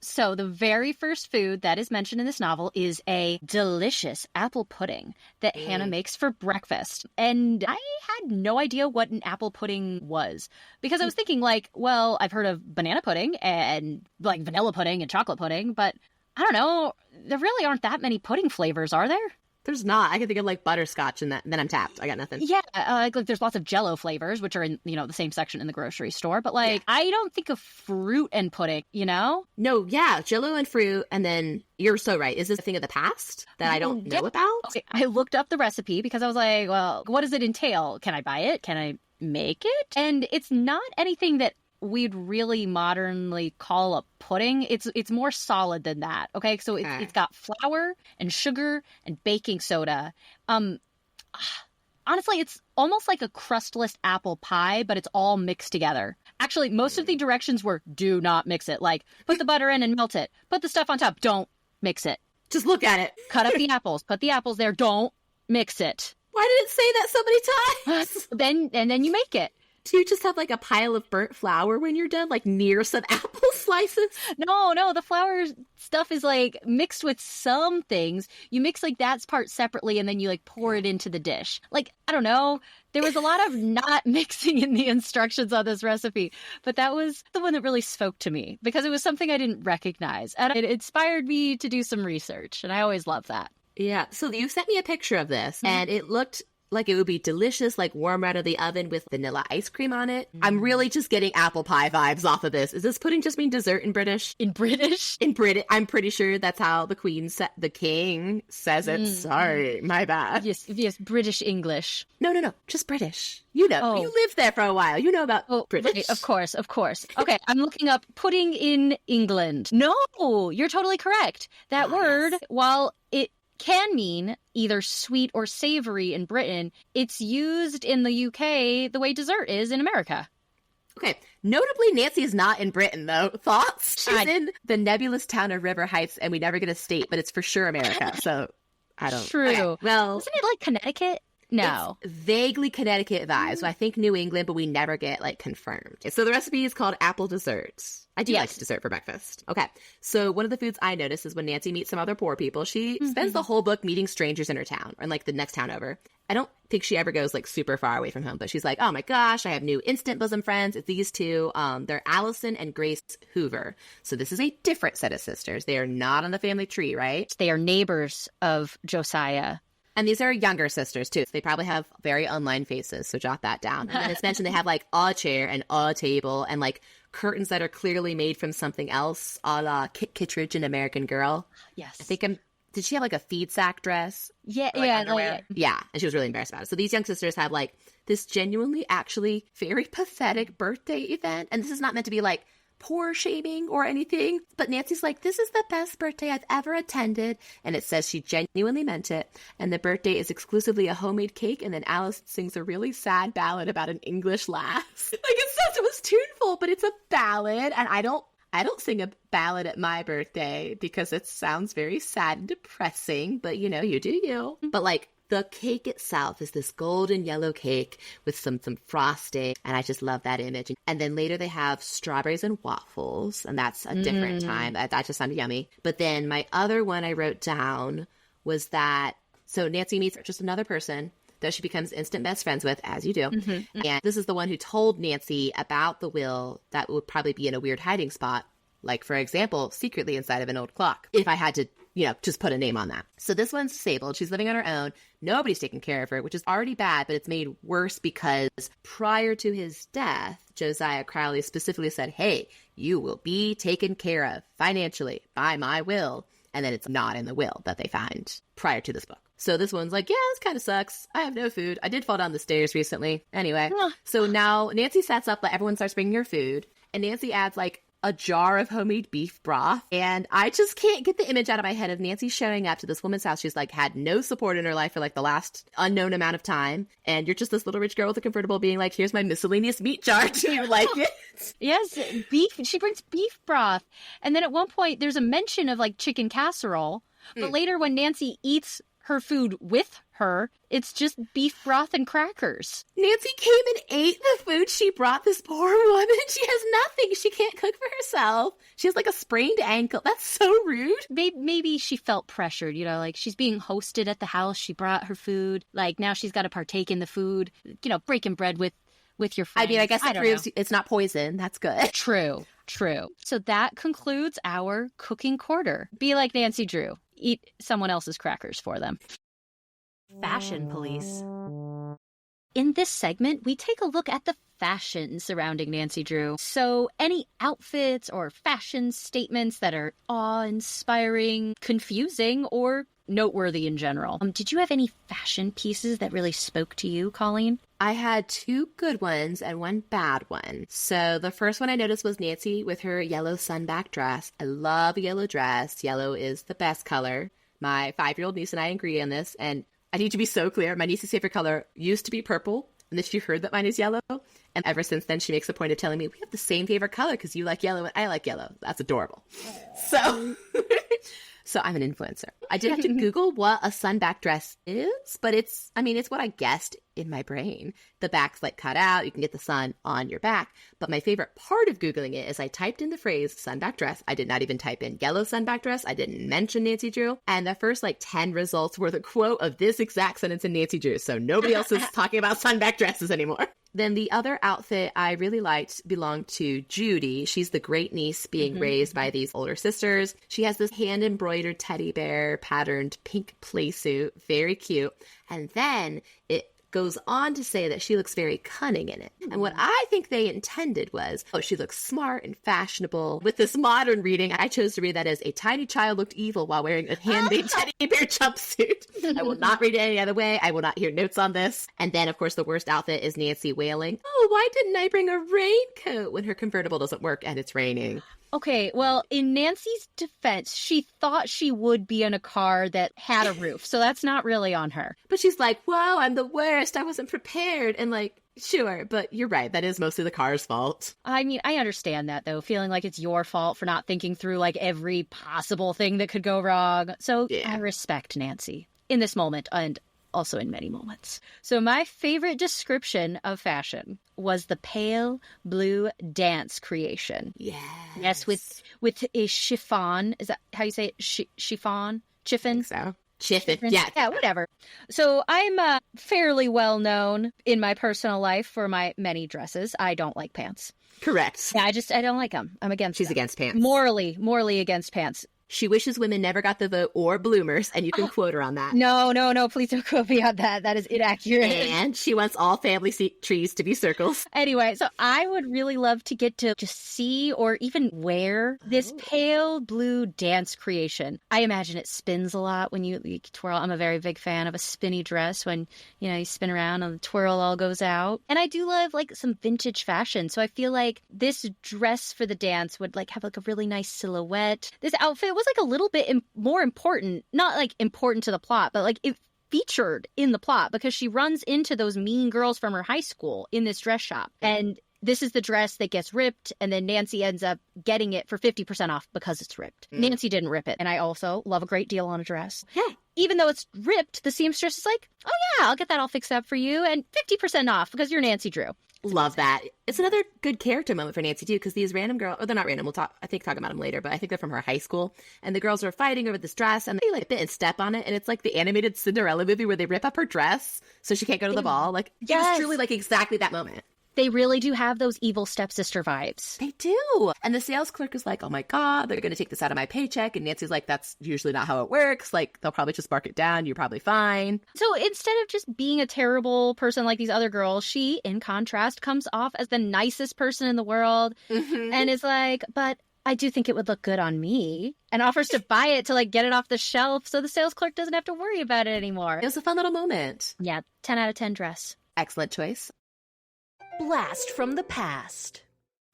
So the very first food that is mentioned in this novel is a delicious apple pudding that Hannah makes for breakfast. And I had no idea what an apple pudding was, because I was thinking like, well, I've heard of banana pudding and like vanilla pudding and chocolate pudding, but I don't know, there really aren't that many pudding flavors, are there? There's not. I can think of like butterscotch and then I'm tapped. I got nothing. Yeah, like there's lots of Jell-O flavors, which are in, the same section in the grocery store. But like, I don't think of fruit and pudding, No, yeah, Jell-O and fruit. And then you're so right. Is this a thing of the past that I don't know about? Okay, I looked up the recipe because I was like, well, what does it entail? Can I buy it? Can I make it? And it's not anything that we'd really modernly call a pudding. It's more solid than that. Okay, so it's got flour and sugar and baking soda. Honestly, it's almost like a crustless apple pie, but it's all mixed together. Actually, most of the directions were do not mix it. Like, put the butter in and melt it. Put the stuff on top. Don't mix it. Just look at it. Cut up the apples. Put the apples there. Don't mix it. Why did it say that so many times? Then you make it. Do you just have like a pile of burnt flour when you're done, like near some apple slices? No, the flour stuff is like mixed with some things. You mix like that part separately and then you like pour it into the dish. Like, I don't know. There was a lot of not mixing in the instructions on this recipe, but that was the one that really spoke to me because it was something I didn't recognize. And it inspired me to do some research. And I always love that. Yeah. So you sent me a picture of this and it looked like it would be delicious, like warm out of the oven with vanilla ice cream on it. I'm really just getting apple pie vibes off of this. Is this pudding just mean dessert in British? In British? In British. I'm pretty sure that's how the king says it. Sorry, my bad. Yes, British English. No, just British. You lived there for a while. You know about British. Right, of course. Okay, I'm looking up pudding in England. No, you're totally correct. That word, while it can mean either sweet or savory in Britain, it's used in the UK the way dessert is in America. Okay. Notably, Nancy is not in Britain, though. Thoughts? She's in the nebulous town of River Heights, and we never get a state, but it's for sure America. So, I don't... True. Okay. Well... Isn't it like Connecticut? No. It's vaguely Connecticut vibes. So I think New England, but we never get like confirmed. So the recipe is called apple desserts. I do like dessert for breakfast. Okay. So one of the foods I notice is when Nancy meets some other poor people, she spends the whole book meeting strangers in her town or in like the next town over. I don't think she ever goes like super far away from home, but she's like, oh my gosh, I have new instant bosom friends. It's these two. They're Allison and Grace Hoover. So this is a different set of sisters. They are not on the family tree, right? They are neighbors of Josiah. And these are younger sisters, too. So they probably have very unlined faces, so jot that down. And then it's mentioned they have, like, a chair and a table and, like, curtains that are clearly made from something else, a la Kit Kittredge in American Girl. Yes. I think did she have, like, a feed sack dress? Yeah, or, like, yeah. underwear? Yeah, and she was really embarrassed about it. So these young sisters have, like, this genuinely, actually very pathetic birthday event. And this is not meant to be, like, poor shaming or anything, but Nancy's like, this is the best birthday I've ever attended, and it says she genuinely meant it, and the birthday is exclusively a homemade cake, and then Alice sings a really sad ballad about an English lass. Like, it says it was tuneful, but it's a ballad, and I don't sing a ballad at my birthday because it sounds very sad and depressing, but you know, you do you. But like, the cake itself is this golden yellow cake with some frosting, and I just love that image. And then later they have strawberries and waffles, and that's a different time. That just sounded yummy. But then my other one I wrote down was that, so Nancy meets just another person that she becomes instant best friends with, as you do. And this is the one who told Nancy about the will that would probably be in a weird hiding spot, like, for example, secretly inside of an old clock, if I had to, you know, just put a name on that. So this one's disabled. She's living on her own. Nobody's taking care of her, which is already bad, but it's made worse because prior to his death, Josiah Crowley specifically said, hey, you will be taken care of financially by my will. And then it's not in the will that they find prior to this book. So this one's like, yeah, this kind of sucks. I have no food. I did fall down the stairs recently. Anyway, so now Nancy sets up, like, everyone starts bringing her food. And Nancy adds, like, a jar of homemade beef broth. And I just can't get the image out of my head of Nancy showing up to this woman's house. She's like had no support in her life for like the last unknown amount of time. And you're just this little rich girl with a convertible being like, here's my miscellaneous meat jar. Do you like it? Yes, beef. She brings beef broth. And then at one point there's a mention of like chicken casserole. But later when Nancy eats her food with her, it's just beef broth and crackers. Nancy came and ate the food she brought this poor woman. She has nothing. She can't cook for herself. She has like a sprained ankle. That's so rude. Maybe she felt pressured, you know, like she's being hosted at the house. She brought her food. Like now she's got to partake in the food, you know, breaking bread with your friends. I mean, I guess it proves it's not poison. That's good. True. So that concludes our cooking quarter. Be like Nancy Drew. Eat someone else's crackers for them. Fashion police. In this segment, we take a look at the fashion surrounding Nancy Drew. So any outfits or fashion statements that are awe-inspiring, confusing, or noteworthy in general. Did you have any fashion pieces that really spoke to you, Colleen? I had two good ones and one bad one. So the first one I noticed was Nancy with her yellow sunback dress. I love a yellow dress. Yellow is the best color. My 5-year-old niece and I agree on this, and I need to be so clear. My niece's favorite color used to be purple, and then she heard that mine is yellow. And ever since then, she makes a point of telling me, we have the same favorite color because you like yellow and I like yellow. That's adorable. So I'm an influencer. I did have to Google what a sunback dress is, but it's what I guessed in my brain. The back's like cut out. You can get the sun on your back. But my favorite part of Googling it is I typed in the phrase sunback dress. I did not even type in yellow sunback dress. I didn't mention Nancy Drew. And the first like 10 results were the quote of this exact sentence in Nancy Drew. So nobody else is talking about sunback dresses anymore. Then the other outfit I really liked belonged to Judy. She's the great niece being raised by these older sisters. She has this hand-embroidered teddy bear patterned pink play suit. Very cute. And then it goes on to say that she looks very cunning in it. And what I think they intended was, she looks smart and fashionable. With this modern reading, I chose to read that as a tiny child looked evil while wearing a handmade teddy bear jumpsuit. I will not read it any other way. I will not hear notes on this. And then, of course, the worst outfit is Nancy wailing, oh, why didn't I bring a raincoat when her convertible doesn't work and it's raining? Okay, well, in Nancy's defense, she thought she would be in a car that had a roof, so that's not really on her. But she's like, whoa, I'm the worst. I wasn't prepared. And like, sure, but you're right. That is mostly the car's fault. I mean, I understand that, though, feeling like it's your fault for not thinking through, like, every possible thing that could go wrong. So yeah. I respect Nancy in this moment, and also in many moments. So my favorite description of fashion was the pale blue dance creation. Yes, with a chiffon. Is that how you say it? Chiffon? Chiffon? So. Chiffon. Yeah. Yeah, whatever. So I'm fairly well known in my personal life for my many dresses. I don't like pants. Correct. Yeah, I don't like them. I'm against She's them. against pants. Morally against pants. She wishes women never got the vote or bloomers, and you can quote her on that. No, please don't quote me on that. That is inaccurate. And she wants all family trees to be circles. Anyway, so I would really love to get to just see or even wear this pale blue dance creation. I imagine it spins a lot when you twirl. I'm a very big fan of a spinny dress when, you spin around and the twirl all goes out. And I do love like some vintage fashion. So I feel like this dress for the dance would like have like a really nice silhouette. This outfit was like a little bit more important, not like important to the plot, but like it featured in the plot because she runs into those mean girls from her high school in this dress shop. And this is the dress that gets ripped, and then Nancy ends up getting it for 50% off because it's ripped. Nancy didn't rip it. And I also love a great deal on a dress. Yeah. Even though it's ripped, the seamstress is like, oh yeah, I'll get that all fixed up for you and 50% off because you're Nancy Drew. Love that. It's another good character moment for Nancy, too, because these random girls, they're not random, we'll talk about them later, but I think they're from her high school, and the girls are fighting over this dress, and they like bit and step on it, and it's like the animated Cinderella movie where they rip up her dress so she can't go to the ball. Like, yes. It was truly like exactly that moment. They really do have those evil stepsister vibes. They do. And the sales clerk is like, oh my God, they're going to take this out of my paycheck. And Nancy's like, that's usually not how it works. Like, they'll probably just mark it down. You're probably fine. So instead of just being a terrible person like these other girls, she, in contrast, comes off as the nicest person in the world and is like, but I do think it would look good on me, and offers to buy it to like get it off the shelf so the sales clerk doesn't have to worry about it anymore. It was a fun little moment. Yeah, 10 out of 10 dress. Excellent choice. Blast from the past.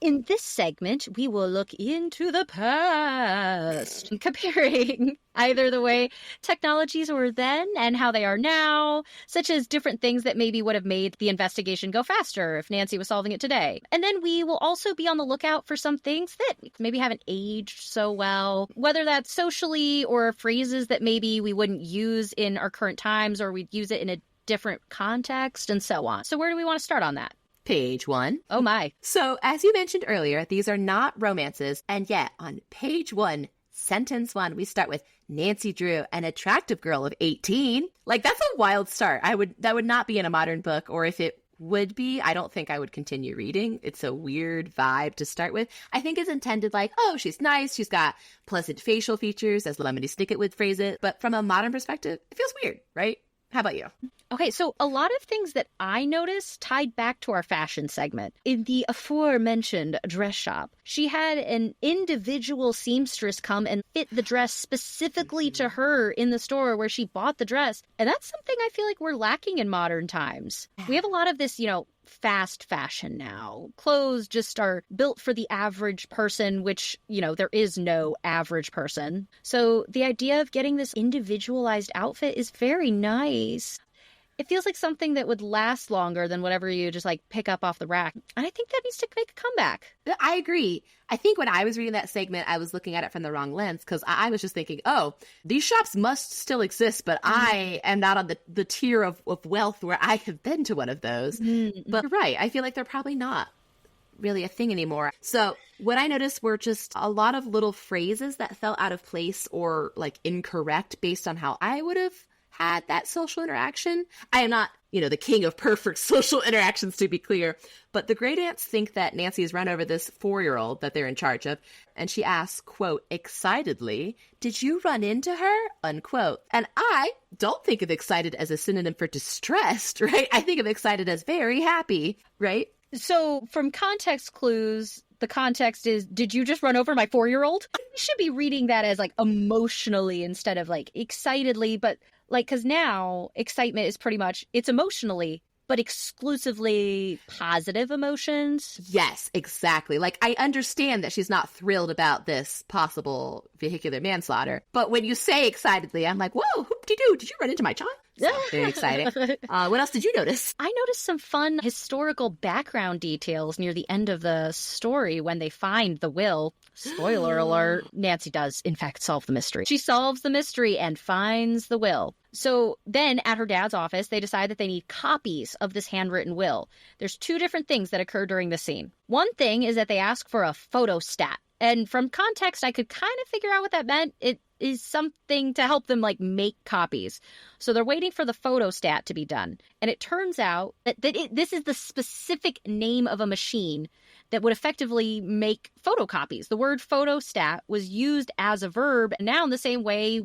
In this segment, we will look into the past, comparing either the way technologies were then and how they are now, such as different things that maybe would have made the investigation go faster if Nancy was solving it today. And then we will also be on the lookout for some things that maybe haven't aged so well, whether that's socially or phrases that maybe we wouldn't use in our current times or we'd use it in a different context and so on. So where do we want to start on that? Page 1. Oh my. So, as you mentioned earlier, these are not romances, and yet on page 1, sentence 1, we start with Nancy Drew, an attractive girl of 18. Like, that's a wild start. That would not be in a modern book, or if it would be, I don't think I would continue reading. It's a weird vibe to start with. I think it's intended like, oh, she's nice, she's got pleasant facial features, as Lemony Snicket would phrase it, but from a modern perspective, it feels weird, right? How about you? Okay, so a lot of things that I noticed tied back to our fashion segment. In the aforementioned dress shop, she had an individual seamstress come and fit the dress specifically to her in the store where she bought the dress. And that's something I feel like we're lacking in modern times. We have a lot of this, fast fashion now. Clothes just are built for the average person, which, there is no average person. So the idea of getting this individualized outfit is very nice. It feels like something that would last longer than whatever you just like pick up off the rack. And I think that needs to make a comeback. I agree. I think when I was reading that segment, I was looking at it from the wrong lens because I was just thinking, oh, these shops must still exist, but I am not on the tier of wealth where I have been to one of those. But you're right. I feel like they're probably not really a thing anymore. So what I noticed were just a lot of little phrases that felt out of place or like incorrect based on how I would have had that social interaction. I am not, the king of perfect social interactions, to be clear, but the great aunts think that Nancy has run over this 4-year-old that they're in charge of, and she asks, quote, excitedly, did you run into her, unquote. And I don't think of excited as a synonym for distressed, right? I think of excited as very happy, right? So from context clues, the context is, did you just run over my 4-year-old? You should be reading that as like emotionally instead of like excitedly, but like, because now excitement is pretty much, it's emotionally, but exclusively positive emotions. Yes, exactly. Like, I understand that she's not thrilled about this possible vehicular manslaughter, but when you say excitedly, I'm like, whoa, hoop-de-doo, did you run into my child? So, very exciting. What else did you notice? I noticed some fun historical background details near the end of the story when they find the will. Spoiler alert, Nancy does, in fact, solve the mystery. She solves the mystery and finds the will. So then at her dad's office, they decide that they need copies of this handwritten will. There's two different things that occur during the scene. One thing is that they ask for a photostat. And from context, I could kind of figure out what that meant. It is something to help them, like, make copies. So they're waiting for the photostat to be done. And it turns out that this is the specific name of a machine that would effectively make photocopies. The word photostat was used as a verb. And now in the same way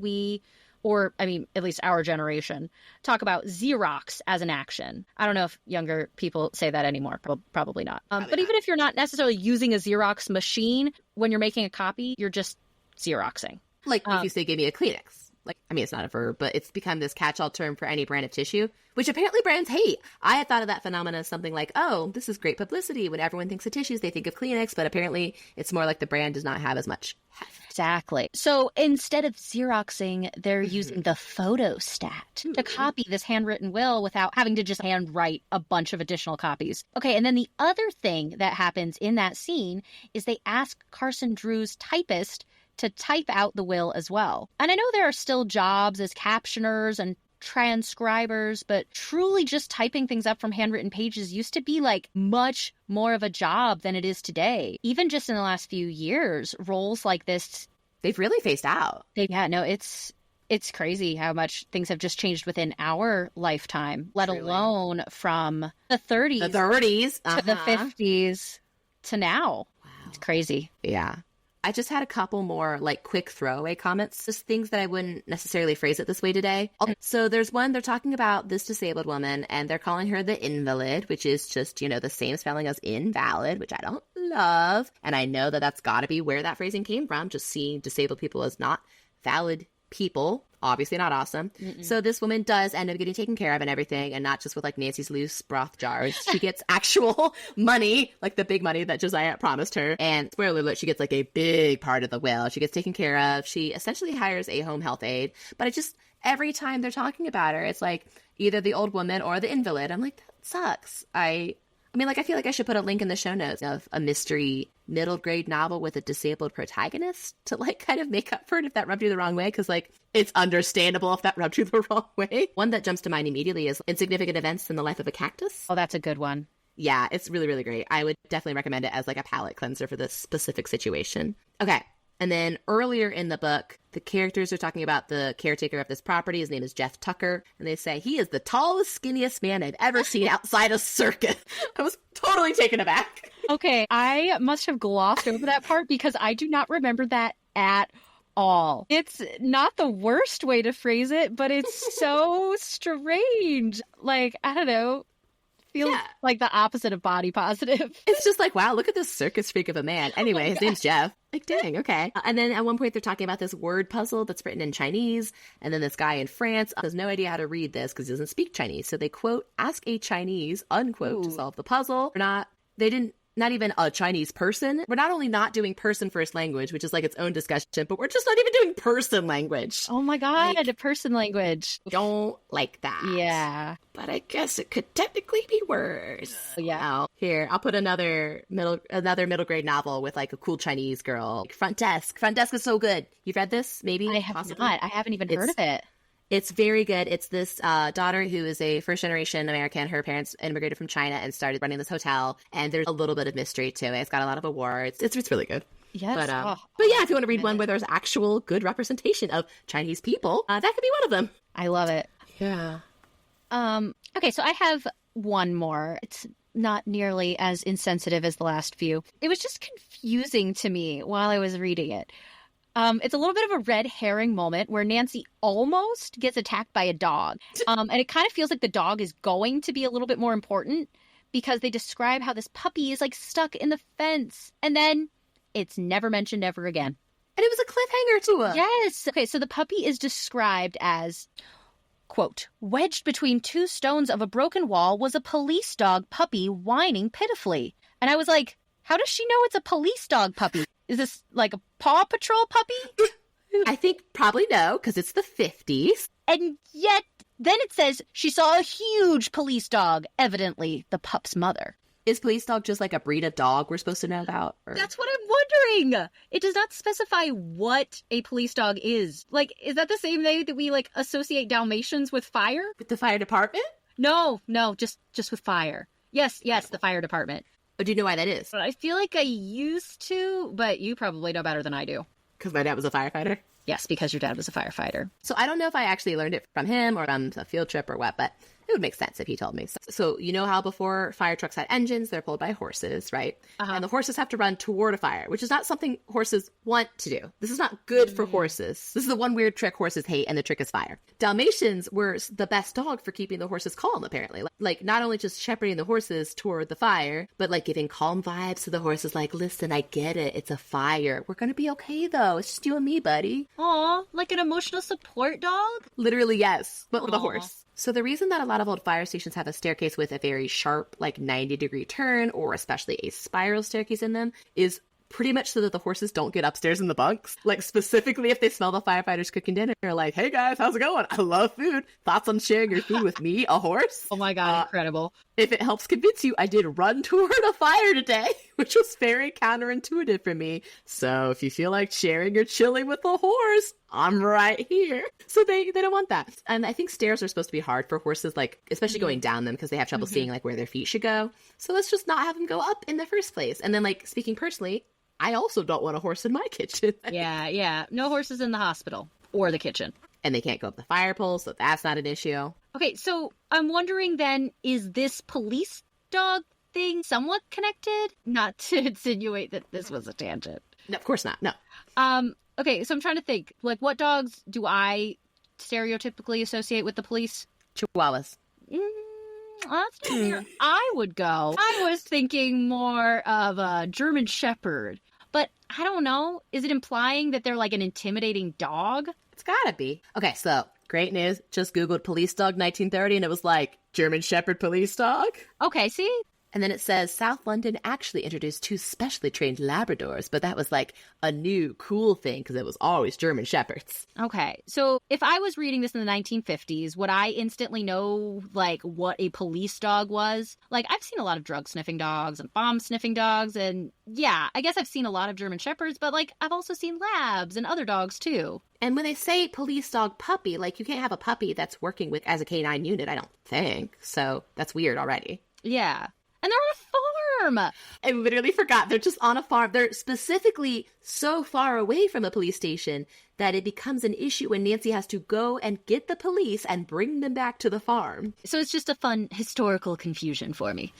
at least our generation, talk about Xerox as an action. I don't know if younger people say that anymore. Probably not. But even if you're not necessarily using a Xerox machine, when you're making a copy, you're just Xeroxing. Like if you say, give me a Kleenex. Like, I mean, it's not a verb, but it's become this catch-all term for any brand of tissue, which apparently brands hate. I had thought of that phenomena as something like, oh, this is great publicity. When everyone thinks of tissues, they think of Kleenex, but apparently it's more like the brand does not have as much heft. Exactly. So instead of Xeroxing, they're using the photostat to copy this handwritten will without having to just handwrite a bunch of additional copies. Okay, and then the other thing that happens in that scene is they ask Carson Drew's typist to type out the will as well. And I know there are still jobs as captioners and transcribers, but truly just typing things up from handwritten pages used to be like much more of a job than it is today. Even just in the last few years, roles like this, they've really phased out. It's crazy how much things have just changed within our lifetime, let alone from the 30s to the 50s to now. Wow. It's crazy. Yeah. I just had a couple more like quick throwaway comments, just things that I wouldn't necessarily phrase it this way today. So there's one, they're talking about this disabled woman and they're calling her the invalid, which is just, the same spelling as invalid, which I don't love. And I know that that's got to be where that phrasing came from, just seeing disabled people as not valid people. Obviously not awesome. Mm-mm. So this woman does end up getting taken care of and everything, and not just with like Nancy's loose broth jars. She gets actual money, like the big money that Josiah promised her. And spoiler alert, she gets like a big part of the will. She gets taken care of. She essentially hires a home health aide. But it just, every time they're talking about her, it's like either the old woman or the invalid. I'm like, that sucks. I feel like I should put a link in the show notes of a mystery middle grade novel with a disabled protagonist to like kind of make up for it if that rubbed you the wrong way. Cause like it's understandable if that rubbed you the wrong way. One that jumps to mind immediately is Insignificant Events in the Life of a Cactus. Oh, that's a good one. Yeah, it's really, really great. I would definitely recommend it as like a palate cleanser for this specific situation. Okay. And then earlier in the book, the characters are talking about the caretaker of this property. His name is Jeff Tucker. And they say, he is the tallest, skinniest man I've ever seen outside a circus. I was totally taken aback. Okay, I must have glossed over that part because I do not remember that at all. It's not the worst way to phrase it, but it's so strange. Like, I don't know. Feels like the opposite of body positive. It's just like, wow, look at this circus freak of a man. Anyway, his name's Jeff. Like, dang, okay. And then at one point they're talking about this word puzzle that's written in Chinese. And then this guy in France has no idea how to read this because he doesn't speak Chinese. So they, quote, ask a Chinese, unquote, to solve the puzzle. Not even a Chinese person. We're not only not doing person first language, which is like its own discussion, but we're just not even doing person language. Oh my God, like, person language. Don't like that. Yeah. But I guess it could technically be worse. Yeah. Here, I'll put another middle grade novel with like a cool Chinese girl. Front Desk. Front Desk is so good. You've read this? Maybe? I have not. I haven't even heard of it. It's very good. It's this daughter who is a first-generation American. Her parents immigrated from China and started running this hotel. And there's a little bit of mystery to it. It's got a lot of awards. It's really good. Yes. But yeah, if you want to read one where there's actual good representation of Chinese people, that could be one of them. I love it. Yeah. Okay, so I have one more. It's not nearly as insensitive as the last few. It was just confusing to me while I was reading it. It's a little bit of a red herring moment where Nancy almost gets attacked by a dog. And it kind of feels like the dog is going to be a little bit more important because they describe how this puppy is like stuck in the fence. And then it's never mentioned ever again. And it was a cliffhanger to us. Yes. Okay, so the puppy is described as, quote, wedged between two stones of a broken wall was a police dog puppy whining pitifully. And I was like, how does she know it's a police dog puppy? Is this like a Paw Patrol puppy? I think probably no, because it's the 50s. And yet Then it says she saw a huge police dog, evidently the pup's mother. Is police dog just like a breed of dog we're supposed to know about? Or... That's what I'm wondering. It does not specify what a police dog is. Like, is that the same way that we, like, associate Dalmatians with fire? With the fire department? No, just with fire. Yes, the fire department. Oh, do you know why that is? I feel like I used to, but you probably know better than I do. Because my dad was a firefighter? Yes, because your dad was a firefighter. So I don't know if I actually learned it from him or on a field trip or what, but it would make sense if he told me. So you know how before fire trucks had engines, they're pulled by horses, right? Uh-huh. And the horses have to run toward a fire, which is not something horses want to do. This is not good for horses. This is the one weird trick horses hate, and the trick is fire. Dalmatians were the best dog for keeping the horses calm, apparently. Like not only just shepherding the horses toward the fire, but like giving calm vibes to the horses, like, listen, I get it. It's a fire. We're going to be okay, though. It's just you and me, buddy. Aw, like an emotional support dog? Literally, yes, but with a horse. So the reason that a lot of old fire stations have a staircase with a very sharp, like 90-degree turn, or especially a spiral staircase in them, is pretty much so that the horses don't get upstairs in the bunks. Like specifically if they smell the firefighters cooking dinner, they're like, hey guys, how's it going? I love food. Thoughts on sharing your food with me, a horse? Oh my God, incredible. If it helps convince you, I did run toward a fire today, which was very counterintuitive for me. So if you feel like sharing or chilling with a horse, I'm right here. So they don't want that. And I think stairs are supposed to be hard for horses, like especially going down them because they have trouble seeing like where their feet should go. So let's just not have them go up in the first place. And then like speaking personally, I also don't want a horse in my kitchen. Yeah. No horses in the hospital or the kitchen. And they can't go up the fire pole, so that's not an issue. Okay, so I'm wondering then, is this police dog thing somewhat connected? Not to insinuate that this was a tangent. No, of course not. No. Okay, so I'm trying to think. Like, what dogs do I stereotypically associate with the police? Chihuahuas. That's not where I would go. I was thinking more of a German Shepherd. But I don't know. Is it implying that they're like an intimidating dog? It's gotta be. Okay, so great news. Just Googled police dog 1930 and it was like German Shepherd police dog. Okay, see? And then it says South London actually introduced 2 specially trained Labradors, but that was like a new cool thing because it was always German Shepherds. Okay, so if I was reading this in the 1950s, would I instantly know like what a police dog was? Like I've seen a lot of drug sniffing dogs and bomb sniffing dogs, and yeah, I guess I've seen a lot of German Shepherds, but like I've also seen labs and other dogs too. And when they say police dog puppy, like you can't have a puppy that's working with as a canine unit, I don't think. So that's weird already. Yeah. And they're on a farm. I literally forgot. They're just on a farm. They're specifically so far away from a police station that it becomes an issue when Nancy has to go and get the police and bring them back to the farm. So it's just a fun historical confusion for me.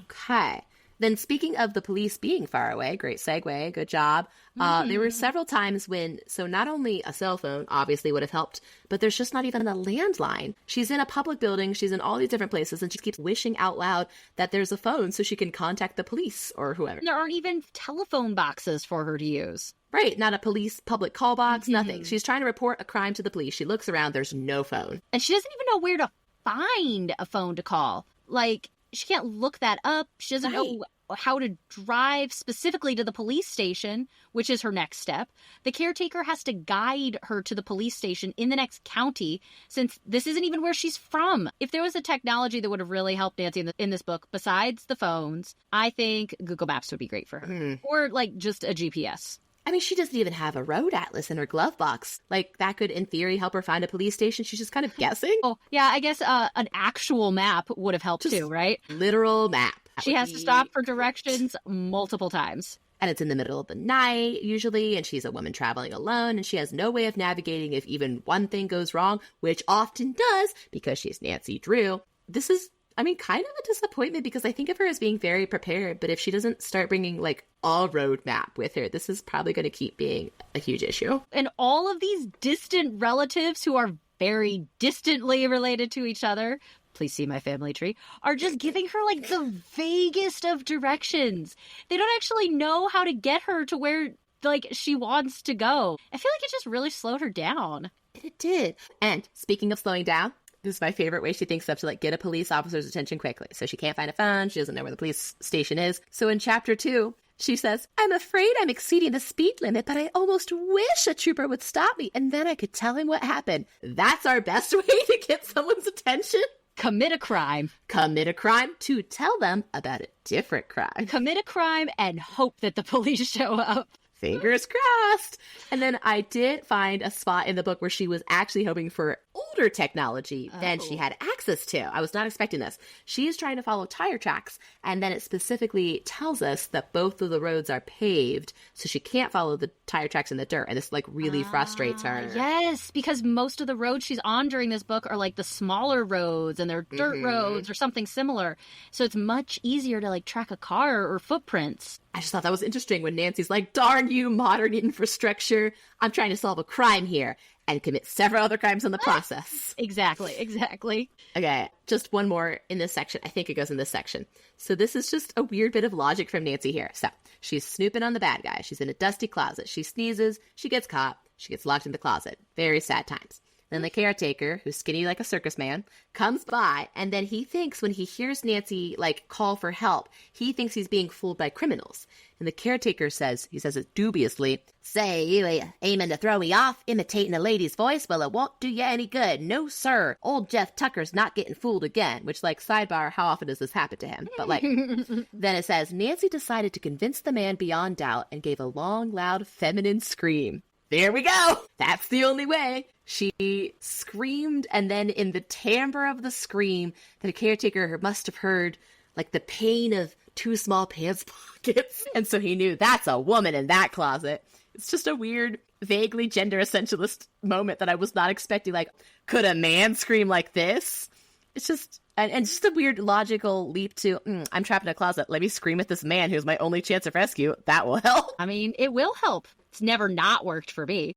Okay. Then speaking of the police being far away, great segue, good job. There were several times when, so not only a cell phone obviously would have helped, but there's just not even a landline. She's in a public building, she's in all these different places, and she keeps wishing out loud that there's a phone so she can contact the police or whoever. There aren't even telephone boxes for her to use. Right, not a police public call box, nothing. She's trying to report a crime to the police. She looks around, there's no phone. And she doesn't even know where to find a phone to call. Like, she can't look that up. She doesn't know how to drive specifically to the police station, which is her next step. The caretaker has to guide her to the police station in the next county, since this isn't even where she's from. If there was a technology that would have really helped Nancy in this book, besides the phones, I think Google Maps would be great for her. Or, like, just a GPS. I mean, she doesn't even have a road atlas in her glove box. Like, that could, in theory, help her find a police station. She's just kind of guessing. Oh, yeah, I guess an actual map would have helped too, right? Literal map. She has to stop for directions multiple times. And it's in the middle of the night, usually, and she's a woman traveling alone, and she has no way of navigating if even one thing goes wrong, which often does, because she's Nancy Drew. This is, I mean, kind of a disappointment, because I think of her as being very prepared, but if she doesn't start bringing, like, a road map with her, this is probably going to keep being a huge issue. And all of these distant relatives who are very distantly related to each other, please see my family tree, are just giving her like the vaguest of directions. They don't actually know how to get her to where like she wants to go. I feel like it just really slowed her down. It did. And speaking of slowing down, this is my favorite way she thinks of to like get a police officer's attention quickly. So she can't find a phone. She doesn't know where the police station is. So in chapter 2, She says, I'm afraid I'm exceeding the speed limit, but I almost wish a trooper would stop me, and then I could tell him what happened. That's our best way to get someone's attention. Commit a crime. Commit a crime to tell them about a different crime. Commit a crime and hope that the police show up. Fingers crossed. And then I did find a spot in the book where she was actually hoping for older technology than she had access to. I was not expecting this. She is trying to follow tire tracks, and then it specifically tells us that both of the roads are paved, so she can't follow the tire tracks in the dirt, and this like really frustrates her. Yes, because most of the roads she's on during this book are like the smaller roads, and they're dirt roads or something similar. So it's much easier to like track a car or footprints. I just thought that was interesting when Nancy's like, darn you, modern infrastructure. I'm trying to solve a crime here and commit several other crimes in the process. Exactly. Okay, just one more in this section. I think it goes in this section. So this is just a weird bit of logic from Nancy here. So she's snooping on the bad guy. She's in a dusty closet. She sneezes. She gets caught. She gets locked in the closet. Very sad times. Then the caretaker, who's skinny like a circus man, comes by, and then he thinks when he hears Nancy, like, call for help, he thinks he's being fooled by criminals. And the caretaker says, he says it dubiously, say, you aiming to throw me off, imitating a lady's voice? Well, it won't do you any good. No, sir. Old Jeff Tucker's not getting fooled again. Which, like, sidebar, how often does this happen to him? But, like, then it says, Nancy decided to convince the man beyond doubt and gave a long, loud, feminine scream. There we go. That's the only way. She screamed, and then in the timbre of the scream, the caretaker must have heard, like, the pain of two small pants pockets. And so he knew that's a woman in that closet. It's just a weird, vaguely gender essentialist moment that I was not expecting. Like, could a man scream like this? It's just, and just a weird logical leap to, I'm trapped in a closet. Let me scream at this man who's my only chance of rescue. That will help. I mean, it will help. It's never not worked for me.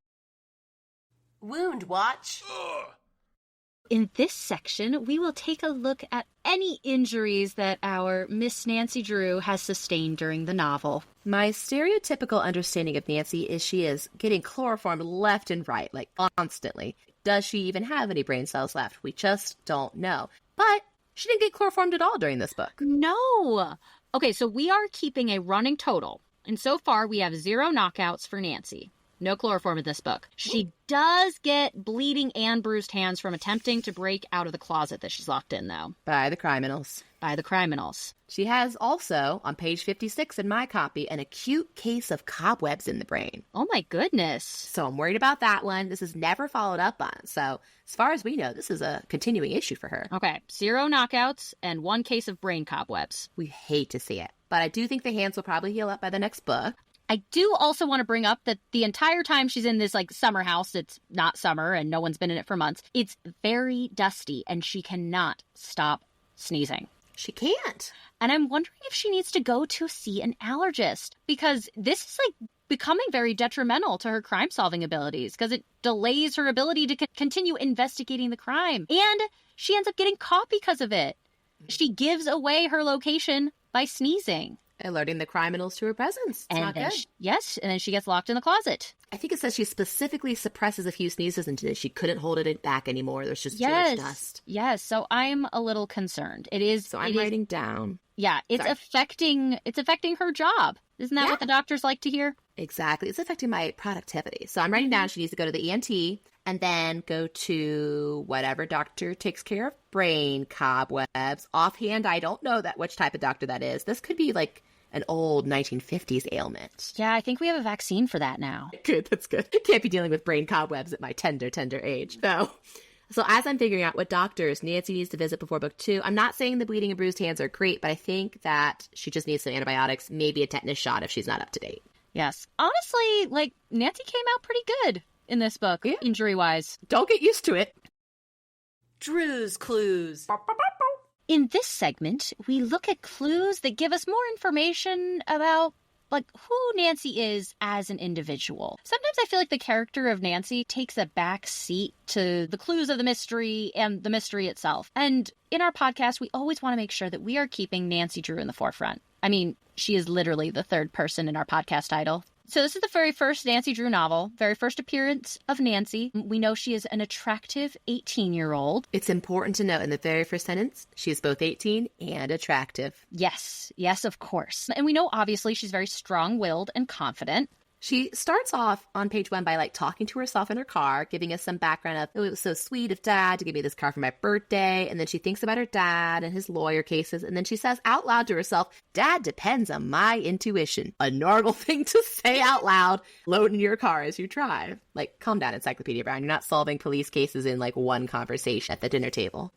Wound watch. In this section, we will take a look at any injuries that our Miss Nancy Drew has sustained during the novel. My stereotypical understanding of Nancy is she is getting chloroformed left and right, like constantly. Does she even have any brain cells left? We just don't know. But she didn't get chloroformed at all during this book. No. Okay, so we are keeping a running total. And so far, we have 0 knockouts for Nancy. No chloroform in this book. She does get bleeding and bruised hands from attempting to break out of the closet that she's locked in, though. By the criminals. She has also, on page 56 in my copy, an acute case of cobwebs in the brain. Oh my goodness. So I'm worried about that one. This is never followed up on. So as far as we know, this is a continuing issue for her. Okay, 0 knockouts and 1 case of brain cobwebs. We hate to see it. But I do think the hands will probably heal up by the next book. I do also want to bring up that the entire time she's in this, like, summer house, it's not summer and no one's been in it for months, it's very dusty and she cannot stop sneezing. She can't. And I'm wondering if she needs to go to see an allergist, because this is, like, becoming very detrimental to her crime-solving abilities, because it delays her ability to continue investigating the crime. And she ends up getting caught because of it. She gives away her location by sneezing. Alerting the criminals to her presence. It's not good. Yes, and then she gets locked in the closet. I think it says she specifically suppresses a few sneezes and she couldn't hold it back anymore. There's just too much dust. Yes, so I'm a little concerned. So I'm writing down. Yeah, it's affecting her job. Isn't that what the doctors like to hear? Exactly. It's affecting my productivity. So I'm writing down she needs to go to the ENT and then go to whatever doctor takes care of brain cobwebs. Offhand, I don't know which type of doctor that is. This could be like an old 1950s ailment. Yeah, I think we have a vaccine for that now. Good, that's good. Can't be dealing with brain cobwebs at my tender age. No. So as I'm figuring out what doctors Nancy needs to visit before book 2, I'm not saying the bleeding and bruised hands are great, but I think that she just needs some antibiotics, maybe a tetanus shot if she's not up to date. Yes. Honestly, like, Nancy came out pretty good in this book, injury-wise. Don't get used to it. Drew's clues. In this segment, we look at clues that give us more information about, like, who Nancy is as an individual. Sometimes I feel like the character of Nancy takes a back seat to the clues of the mystery and the mystery itself. And in our podcast, we always want to make sure that we are keeping Nancy Drew in the forefront. I mean, she is literally the third person in our podcast title. So this is the very first Nancy Drew novel, very first appearance of Nancy. We know she is an attractive 18-year-old. It's important to note in the very first sentence, she is both 18 and attractive. Yes, of course. And we know obviously she's very strong-willed and confident. She starts off on page 1 by talking to herself in her car, giving us some background of, oh, it was so sweet of Dad to give me this car for my birthday. And then she thinks about her dad and his lawyer cases. And then she says out loud to herself, Dad depends on my intuition. A normal thing to say out loud, load in your car as you drive. Calm down, Encyclopedia Brown. You're not solving police cases in one conversation at the dinner table.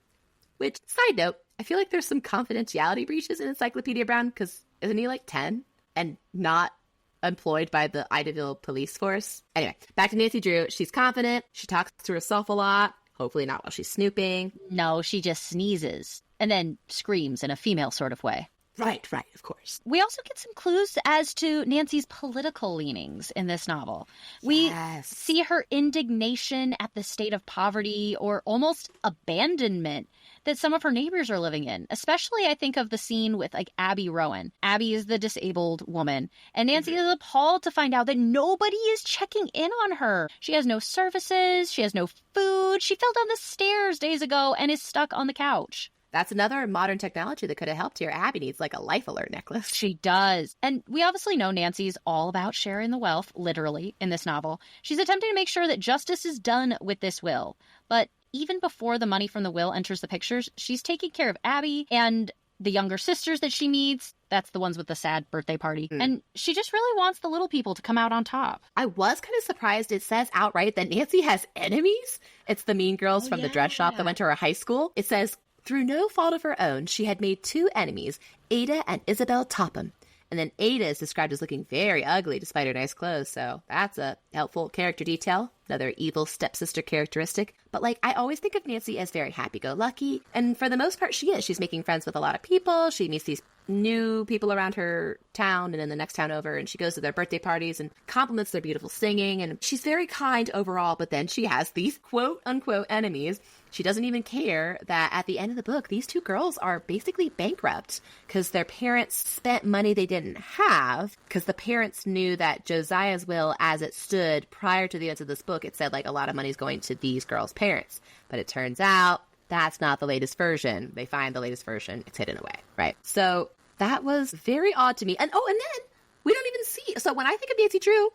Which, side note, I feel like there's some confidentiality breaches in Encyclopedia Brown because isn't he 10 and not employed by the Idaville police force? Anyway, back to Nancy Drew. She's confident. She talks to herself a lot. Hopefully not while she's snooping. No, she just sneezes and then screams in a female sort of way. Right, of course. We also get some clues as to Nancy's political leanings in this novel. We see her indignation at the state of poverty or almost abandonment that some of her neighbors are living in. Especially, I think of the scene with Abby Rowan. Abby is the disabled woman, and Nancy is appalled to find out that nobody is checking in on her. She has no services, she has no food, she fell down the stairs days ago and is stuck on the couch. That's another modern technology that could have helped here. Abby needs a life alert necklace. She does. And we obviously know Nancy's all about sharing the wealth, literally, in this novel. She's attempting to make sure that justice is done with this will. But even before the money from the will enters the pictures, she's taking care of Abby and the younger sisters that she meets. That's the ones with the sad birthday party. And she just really wants the little people to come out on top. I was kind of surprised it says outright that Nancy has enemies. It's the mean girls from the dress shop that went to her high school. It says, through no fault of her own, she had made 2 enemies, Ada and Isabel Topham. And then Ada is described as looking very ugly despite her nice clothes, so that's a helpful character detail. Another evil stepsister characteristic. But I always think of Nancy as very happy-go-lucky, and for the most part she is. She's making friends with a lot of people. She meets these new people around her town and in the next town over, and she goes to their birthday parties and compliments their beautiful singing, and she's very kind overall, but then she has these quote-unquote enemies. She doesn't even care that at the end of the book, these 2 girls are basically bankrupt because their parents spent money they didn't have because the parents knew that Josiah's will, as it stood prior to the end of this book, it said a lot of money's going to these girls' parents. But it turns out that's not the latest version. They find the latest version. It's hidden away, right? So that was very odd to me. And then we don't even see. So when I think of Nancy Drew,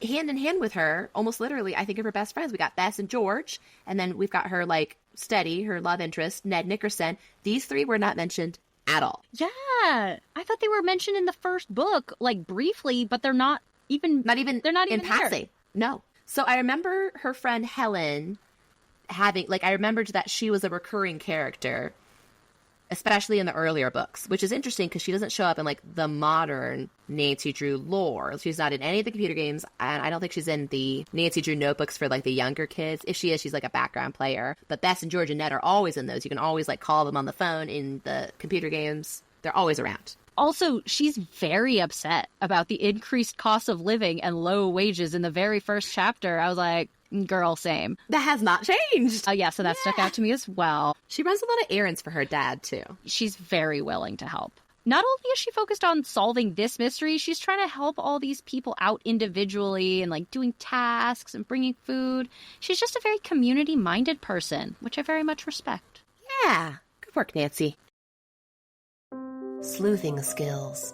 hand in hand with her, almost literally, I think of her best friends. We got Bess and George, and then we've got her Steady, her love interest, Ned Nickerson. These 3 were not mentioned at all. Yeah, I thought they were mentioned in the first book, briefly, but they're not even in passing. No. So I remember her friend Helen having I remembered that she was a recurring character, especially in the earlier books, which is interesting because she doesn't show up in the modern Nancy Drew lore. She's not in any of the computer games, and I don't think she's in the Nancy Drew notebooks for the younger kids. If she is, she's a background player. But Bess and George and Ned are always in those. You can always call them on the phone in the computer games. They're always around. Also, she's very upset about the increased cost of living and low wages in the very first chapter. I was like, girl, same. That has not changed. Yeah, so that stuck out to me as well. She runs a lot of errands for her dad, too. She's very willing to help. Not only is she focused on solving this mystery, she's trying to help all these people out individually and doing tasks and bringing food. She's just a very community-minded person, which I very much respect. Yeah. Good work, Nancy. Sleuthing skills.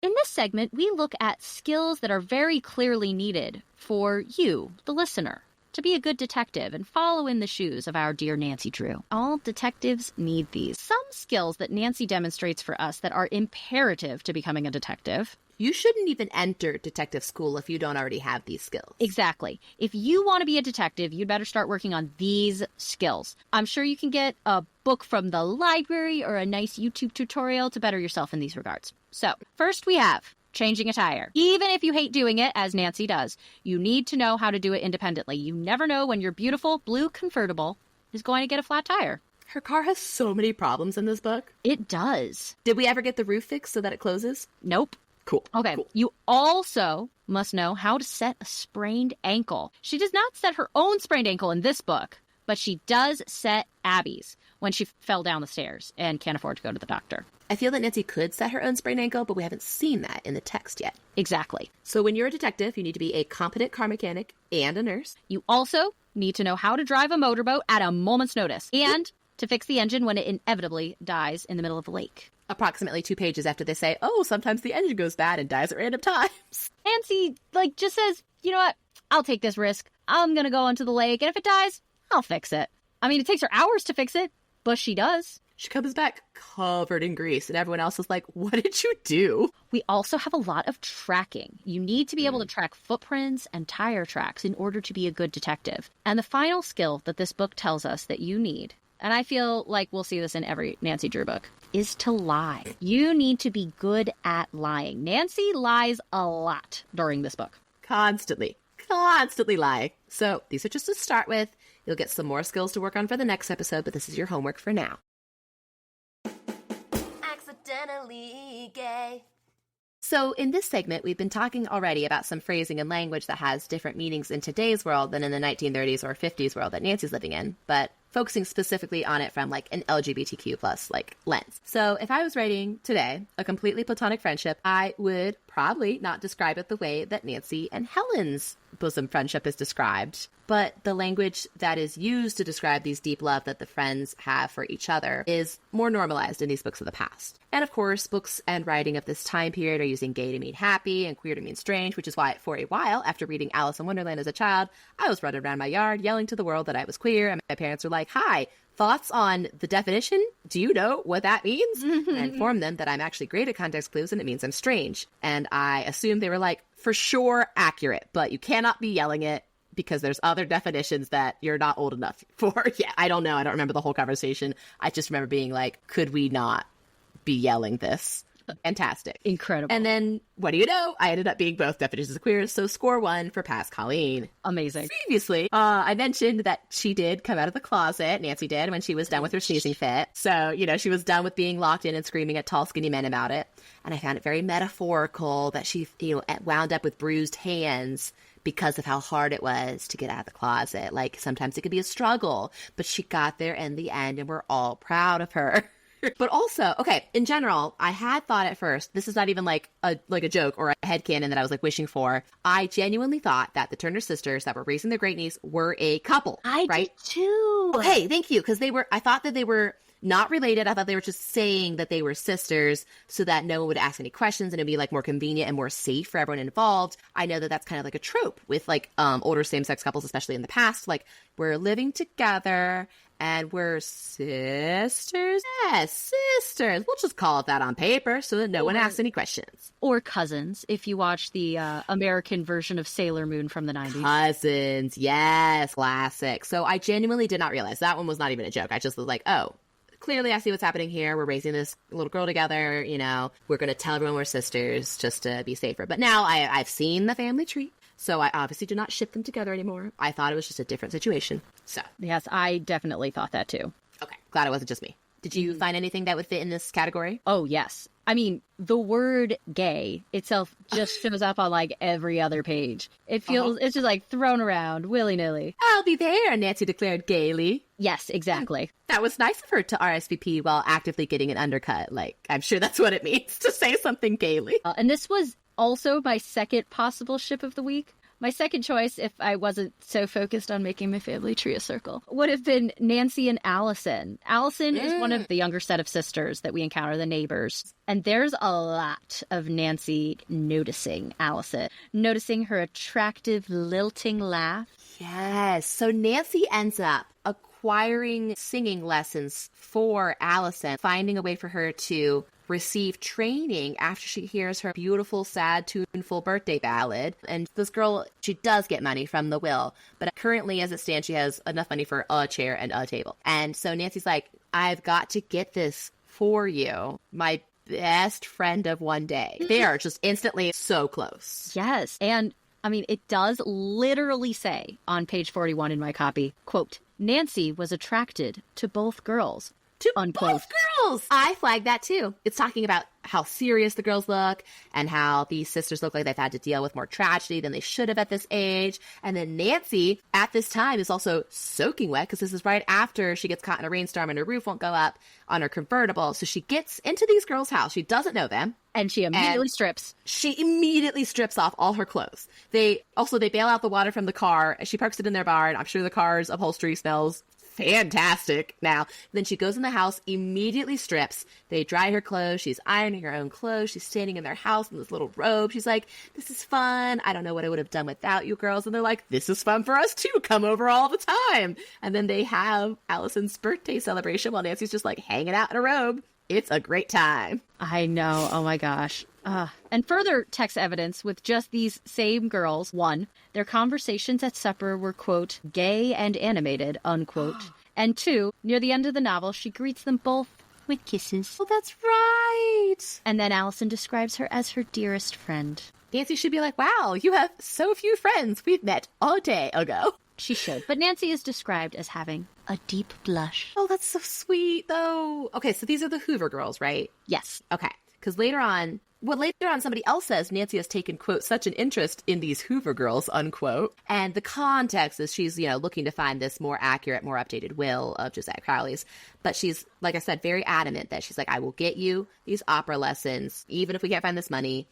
In this segment, we look at skills that are very clearly needed for you, the listener, to be a good detective and follow in the shoes of our dear Nancy Drew. All detectives need these. Some skills that Nancy demonstrates for us that are imperative to becoming a detective. You shouldn't even enter detective school if you don't already have these skills. Exactly. If you want to be a detective, you'd better start working on these skills. I'm sure you can get a book from the library or a nice YouTube tutorial to better yourself in these regards. So, first we have changing a tire. Even if you hate doing it, as Nancy does, you need to know how to do it independently. You never know when your beautiful blue convertible is going to get a flat tire. Her car has so many problems in this book. It does. Did we ever get the roof fixed so that it closes? Nope. Cool. Okay. Cool. You also must know how to set a sprained ankle. She does not set her own sprained ankle in this book, but she does set Abby's when she fell down the stairs and can't afford to go to the doctor. I feel that Nancy could set her own sprained ankle, but we haven't seen that in the text yet. Exactly. So when you're a detective, you need to be a competent car mechanic and a nurse. You also need to know how to drive a motorboat at a moment's notice and to fix the engine when it inevitably dies in the middle of the lake. Approximately 2 pages after they say, oh, sometimes the engine goes bad and dies at random times. Nancy, just says, you know what? I'll take this risk. I'm going to go into the lake, and if it dies, I'll fix it. I mean, it takes her hours to fix it, but she does. She comes back covered in grease, and everyone else is like, what did you do? We also have a lot of tracking. You need to be able to track footprints and tire tracks in order to be a good detective. And the final skill that this book tells us that you need, and I feel like we'll see this in every Nancy Drew book, is to lie. You need to be good at lying. Nancy lies a lot during this book. Constantly lie. So these are just to start with. You'll get some more skills to work on for the next episode, but this is your homework for now. Accidentally gay. So in this segment, we've been talking already about some phrasing and language that has different meanings in today's world than in the 1930s or 50s world that Nancy's living in, but focusing specifically on it from an LGBTQ plus lens. So if I was writing today a completely platonic friendship, I would probably not describe it the way that Nancy and Helen's bosom friendship is described, but the language that is used to describe these deep love that the friends have for each other is more normalized in these books of the past. And of course, books and writing of this time period are using gay to mean happy and queer to mean strange, which is why for a while, after reading Alice in Wonderland as a child, I was running around my yard yelling to the world that I was queer, and my parents were like, hi, thoughts on the definition? Do you know what that means? And I informed them that I'm actually great at context clues and it means I'm strange. And I assumed they were like, for sure accurate, but you cannot be yelling it because there's other definitions that you're not old enough for. Yeah, I don't know. I don't remember the whole conversation. I just remember being like, could we not be yelling this? Fantastic. Incredible. And then, what do you know? I ended up being both definitions of queer, so score 1 for Past Colleen. Amazing. Previously, I mentioned that she did come out of the closet, Nancy did, when she was done with her sneezing fit. So, she was done with being locked in and screaming at tall, skinny men about it. And I found it very metaphorical that she, wound up with bruised hands because of how hard it was to get out of the closet. Sometimes it could be a struggle, but she got there in the end, and we're all proud of her. But also, okay, in general, I had thought at first, this is not even a joke or a headcanon that I was wishing for. I genuinely thought that the Turner sisters that were raising their great niece were a couple. I did too. Okay, thank you. Because I thought that they were not related. I thought they were just saying that they were sisters so that no one would ask any questions and it'd be more convenient and more safe for everyone involved. I know that that's kind of a trope with older same-sex couples, especially in the past. We're living together and we're sisters. Yes, sisters. We'll just call it that on paper so that no one asks any questions. Or cousins, if you watch the American version of Sailor Moon from the 90s. Cousins, yes, classic. So I genuinely did not realize that one was not even a joke. I just was like, oh, clearly I see what's happening here. We're raising this little girl together, we're going to tell everyone we're sisters just to be safer. But now I've seen the family tree. So I obviously do not ship them together anymore. I thought it was just a different situation. So yes, I definitely thought that too. Okay, glad it wasn't just me. Did you find anything that would fit in this category? Oh, yes. I mean, the word gay itself just shows up on every other page. It feels, it's just thrown around willy-nilly. I'll be there, Nancy declared gaily. Yes, exactly. That was nice of her to RSVP while actively getting an undercut. I'm sure that's what it means to say something gaily. And this was also my second possible ship of the week. My second choice, if I wasn't so focused on making my family tree a circle, would have been Nancy and Allison. Allison is one of the younger set of sisters that we encounter, the neighbors. And there's a lot of Nancy noticing Allison, noticing her attractive, lilting laugh. Yes. So Nancy ends up acquiring singing lessons for Allison, finding a way for her to receive training after she hears her beautiful, sad, tuneful birthday ballad. And this girl, she does get money from the will, but currently as it stands, she has enough money for a chair and a table. And so Nancy's like, I've got to get this for you, my best friend of one day. They are just instantly so close. Yes. And I mean, it does literally say on page 41 in my copy, quote, Nancy was attracted to both girls, to Unquote. both girls. I flagged that too. It's talking about how serious the girls look and how these sisters look like they've had to deal with more tragedy than they should have at this age. And then Nancy at this time is also soaking wet because this is right after she gets caught in a rainstorm and her roof won't go up on her convertible. So she gets into these girls' house. She doesn't know them. And she immediately strips. She immediately strips off all her clothes. They bail out the water from the car. She parks it in their barn. I'm sure the car's upholstery smells fantastic now. Then she goes in the house, immediately strips. They dry her clothes. She's ironing her own clothes. She's standing in their house in this little robe. She's like, this is fun. I don't know what I would have done without you girls. And they're like, this is fun for us too. Come over all the time. And then they have Allison's birthday celebration while Nancy's just like hanging out in a robe. It's a great time. I know. Oh my gosh. And further text evidence with just these same girls. 1, their conversations at supper were, quote, gay and animated, unquote. And 2, near the end of the novel, she greets them both with kisses. Oh, that's right. And then Allison describes her as her dearest friend. Nancy should be like, wow, you have so few friends. We've met a day ago. She should. But Nancy is described as having a deep blush. Oh, that's so sweet, though. Okay, so these are the Hoover girls, right? Yes. Okay, because later on somebody else says Nancy has taken, quote, such an interest in these Hoover girls, unquote. And the context is she's, looking to find this more accurate, more updated will of Josiah Crowley's. But she's, like I said, very adamant that she's like, I will get you these opera lessons, even if we can't find this money.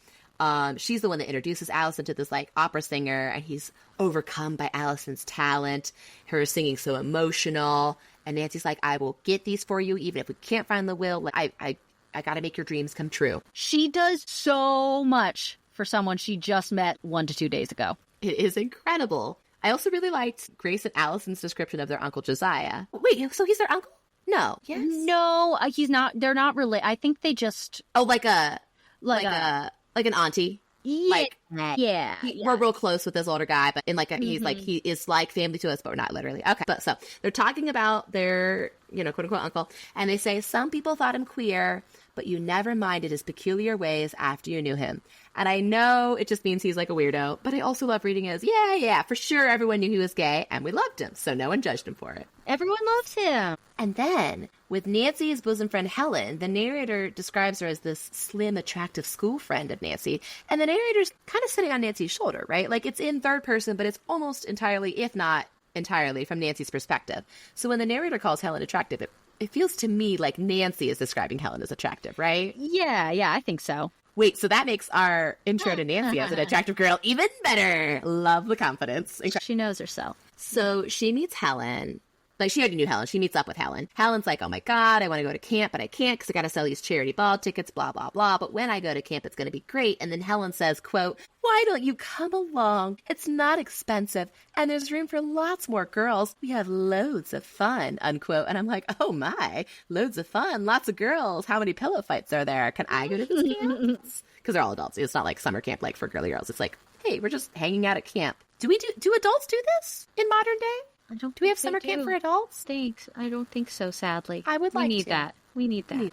She's the one that introduces Allison to this like opera singer, and he's overcome by Allison's talent, her singing so emotional. And Nancy's like, I will get these for you, even if we can't find the will. Like, I got to make your dreams come true. She does so much for someone she just met 1 to 2 days ago. It is incredible. I also really liked Grace and Allison's description of their Uncle Josiah. Wait, so he's their uncle? No. Yes. No, he's not. They're not related. I think they just... Oh, like an auntie. Yeah. We're real close with this older guy, but he is like family to us, but we're not literally. Okay. But so they're talking about their, quote unquote uncle. And they say, some people thought him queer, but you never minded his peculiar ways after you knew him. And I know it just means he's like a weirdo, but I also love reading as, yeah, for sure everyone knew he was gay and we loved him. So no one judged him for it. Everyone loves him. And then, with Nancy's bosom friend Helen, the narrator describes her as this slim, attractive school friend of Nancy. And the narrator's kind of sitting on Nancy's shoulder, right? Like, it's in third person, but it's almost entirely, if not entirely, from Nancy's perspective. So when the narrator calls Helen attractive, it feels to me like Nancy is describing Helen as attractive, right? Yeah, I think so. Wait, so that makes our intro to Nancy as an attractive girl even better. Love the confidence. She knows herself. So she meets Helen. Like, she already knew Helen. She meets up with Helen. Helen's like, oh my God, I want to go to camp, but I can't because I got to sell these charity ball tickets, blah, blah, blah. But when I go to camp, it's going to be great. And then Helen says, quote, why don't you come along? It's not expensive. And there's room for lots more girls. We have loads of fun, unquote. And I'm like, oh my, loads of fun, lots of girls. How many pillow fights are there? Can I go to this camp? Because they're all adults. It's not like summer camp like for girly girls. It's like, hey, we're just hanging out at camp. Do adults do this in modern day? Do we have summer camp for adults? Thanks. I don't think so, sadly. I would like to. We need that.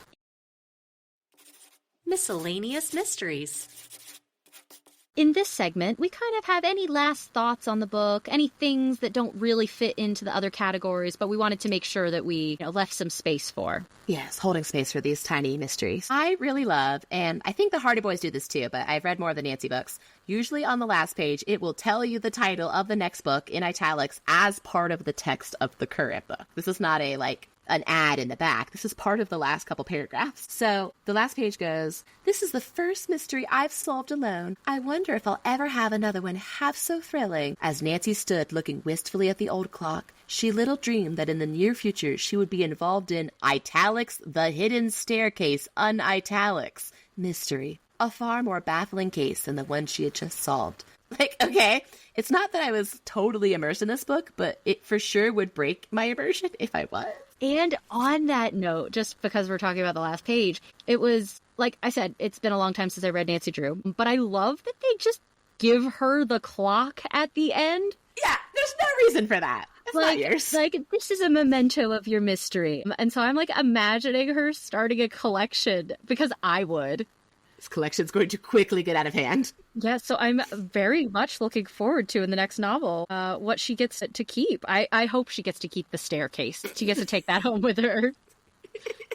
Miscellaneous mysteries. In this segment, we kind of have any last thoughts on the book, any things that don't really fit into the other categories, but we wanted to make sure that we left some space for. Yes, holding space for these tiny mysteries. I really love, and I think the Hardy Boys do this too, but I've read more of the Nancy books. Usually on the last page, it will tell you the title of the next book in italics as part of the text of the current book. This is not an ad in the back. This is part of the last couple paragraphs. So the last page goes, this is the first mystery I've solved alone. I wonder if I'll ever have another one half so thrilling. As Nancy stood looking wistfully at the old clock, she little dreamed that in the near future she would be involved in italics, the hidden staircase, unitalics, mystery. A far more baffling case than the one she had just solved. Like, okay, it's not that I was totally immersed in this book, but it for sure would break my immersion if I was. And on that note, just because we're talking about the last page, it was, like I said, it's been a long time since I read Nancy Drew, but I love that they just give her the clock at the end. Yeah, there's no reason for that. It's not yours. Like, this is a memento of your mystery. And so I'm, imagining her starting a collection, because I would. This collection's going to quickly get out of hand. Yeah, so I'm very much looking forward to in the next novel what she gets to keep. I hope she gets to keep the staircase. She gets to take that home with her.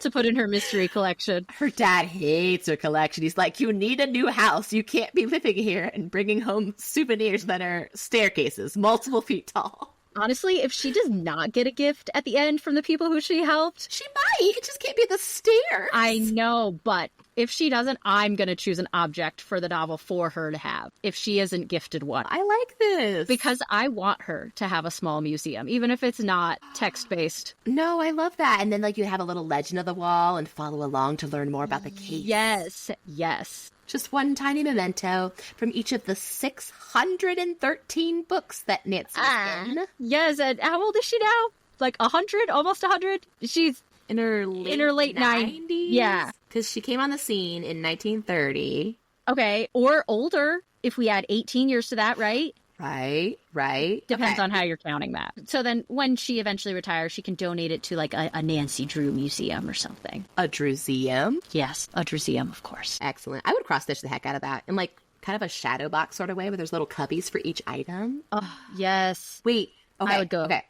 to put in her mystery collection. Her dad hates her collection. He's like, you need a new house. You can't be living here and bringing home souvenirs that are staircases, multiple feet tall. Honestly, if she does not get a gift at the end from the people who she helped... She might. It just can't be the stairs. I know, but if she doesn't, I'm going to choose an object for the novel for her to have if she isn't gifted one. I like this. Because I want her to have a small museum, even if it's not text-based. No, I love that. And then, like, you have a little legend of the wall and follow along to learn more about the case. Yes, yes. Just one tiny memento from each of the 613 books that Nancy is in. Yes, and how old is she now? Like 100? Almost 100? She's in her late 90s? Yeah. Because she came on the scene in 1930. Okay, or older, if we add 18 years to that, right? Right. Depends on how you're counting that. So then when she eventually retires, she can donate it to like a Nancy Drew museum or something. A Drewseum? Yes, a Drewseum, of course. Excellent. I would cross-stitch the heck out of that in like kind of a shadow box sort of way where there's little cubbies for each item. Oh, yes. Wait. Okay. I would go. Okay.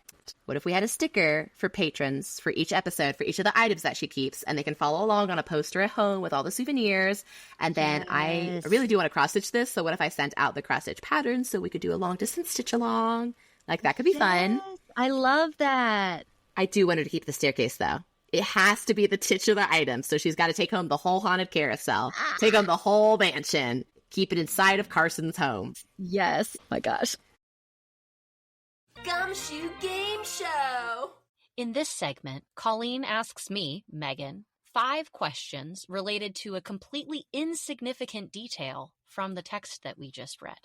What if we had a sticker for patrons for each episode, for each of the items that she keeps, and they can follow along on a poster at home with all the souvenirs? And then I really do want to cross-stitch this, so what if I sent out the cross-stitch patterns so we could do a long-distance stitch-along? Like, that could be fun. I love that. I do want her to keep the staircase, though. It has to be the titular item, so she's got to take home the whole haunted carousel, take home the whole mansion, keep it inside of Carson's home. Yes. Oh my gosh. Gumshoe Game Show! In this segment, Colleen asks me, Megan, 5 questions related to a completely insignificant detail from the text that we just read.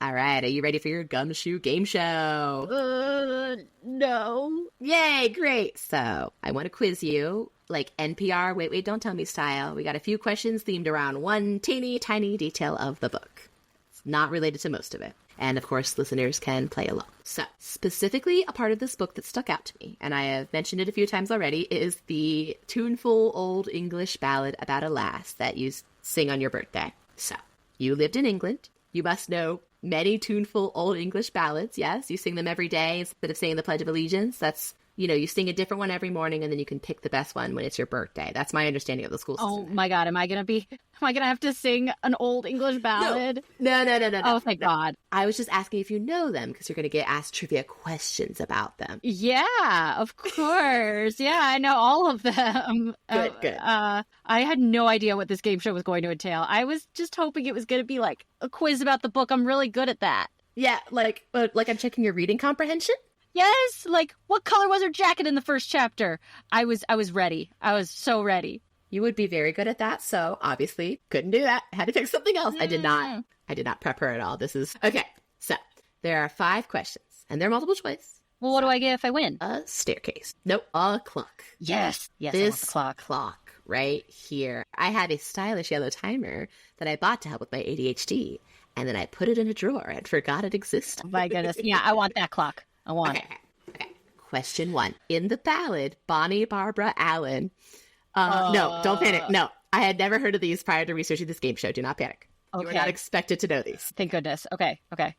All right, are you ready for your Gumshoe Game Show? No. Yay, great. So, I want to quiz you, like NPR, Wait, Don't Tell Me style. We got a few questions themed around one teeny tiny detail of the book. It's not related to most of it. And, of course, listeners can play along. So, specifically, a part of this book that stuck out to me, and I have mentioned it a few times already, is the tuneful old English ballad about a lass that you sing on your birthday. So, you lived in England. You must know many tuneful old English ballads, yes? You sing them every day instead of saying the Pledge of Allegiance. That's, you sing a different one every morning, and then you can pick the best one when it's your birthday. That's my understanding of the school system. Oh my God, am I going to have to sing an old English ballad? No. Oh, thank God. I was just asking if you know them, because you're going to get asked trivia questions about them. Yeah, of course. Yeah, I know all of them. Good. I had no idea what this game show was going to entail. I was just hoping it was going to be like a quiz about the book. I'm really good at that. Yeah, like I'm checking your reading comprehension? Yes, like what color was her jacket in the first chapter? I was ready. I was so ready. You would be very good at that, so obviously couldn't do that. I had to pick something else. I did not prep her at all. This is okay. So there are 5 questions, and they're multiple choice. Well, what do I get if I win? A staircase. Nope, a clock. Yes, I want This the clock right here. I have a stylish yellow timer that I bought to help with my ADHD, and then I put it in a drawer and forgot it existed. Oh my goodness. Yeah, I want that clock. I want it. Okay. Question 1. In the ballad, Bonnie Barbara Allen. No, don't panic. No, I had never heard of these prior to researching this game show. Do not panic. Okay. You were not expected to know these. Thank goodness. Okay. All right.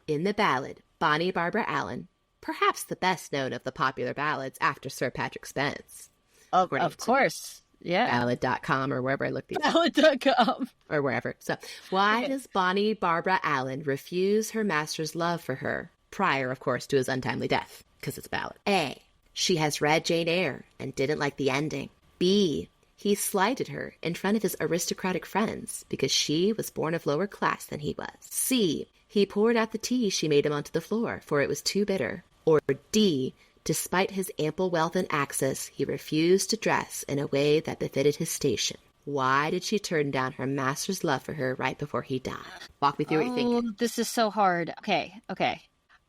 In the ballad, Bonnie Barbara Allen, perhaps the best known of the popular ballads after Sir Patrick Spence. Of course. Yeah. Ballad.com or wherever I looked these up. Ballad.com. Or wherever. So, why does Bonnie Barbara Allen refuse her master's love for her? Prior, of course, to his untimely death, because it's a ballad. A. She has read Jane Eyre and didn't like the ending. B. He slighted her in front of his aristocratic friends because she was born of lower class than he was. C. He poured out the tea she made him onto the floor, for it was too bitter. Or D. Despite his ample wealth and access, he refused to dress in a way that befitted his station. Why did she turn down her master's love for her right before he died? Walk me through what you're thinking. This is so hard. Okay.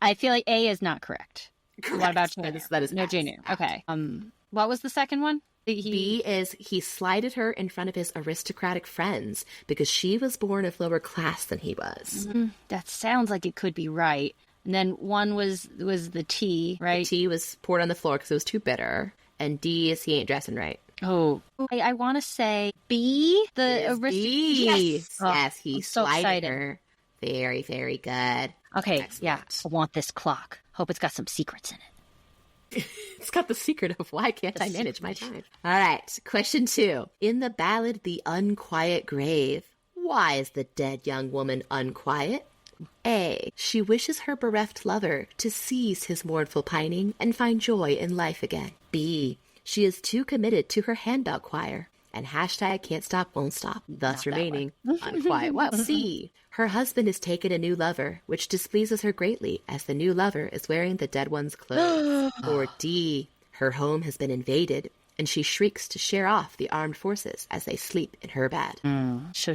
I feel like A is not correct. Correct. What about Jane? That is no Jane Eyre. Okay. What was the second one? B is he slighted her in front of his aristocratic friends because she was born of lower class than he was. That sounds like it could be right. And then one was the tea, right? The tea was poured on the floor because it was too bitter. And D is he ain't dressing right. Oh, I want to say B. The aristocratic. Yes, he slighted so her. Very, very good. Okay, Excellent. yeah. I want this clock. Hope it's got some secrets in it. It's got the secret of why can't I manage my time. All right, question 2. In the ballad The Unquiet Grave, why is the dead young woman unquiet? A. She wishes her bereft lover to cease his mournful pining and find joy in life again. B. She is too committed to her handbell choir. And hashtag can't stop, won't stop, thus remaining unquiet. Well, C. Her husband has taken a new lover, which displeases her greatly, as the new lover is wearing the dead one's clothes. Or D. Her home has been invaded, and she shrieks to sheer off the armed forces as they sleep in her bed. So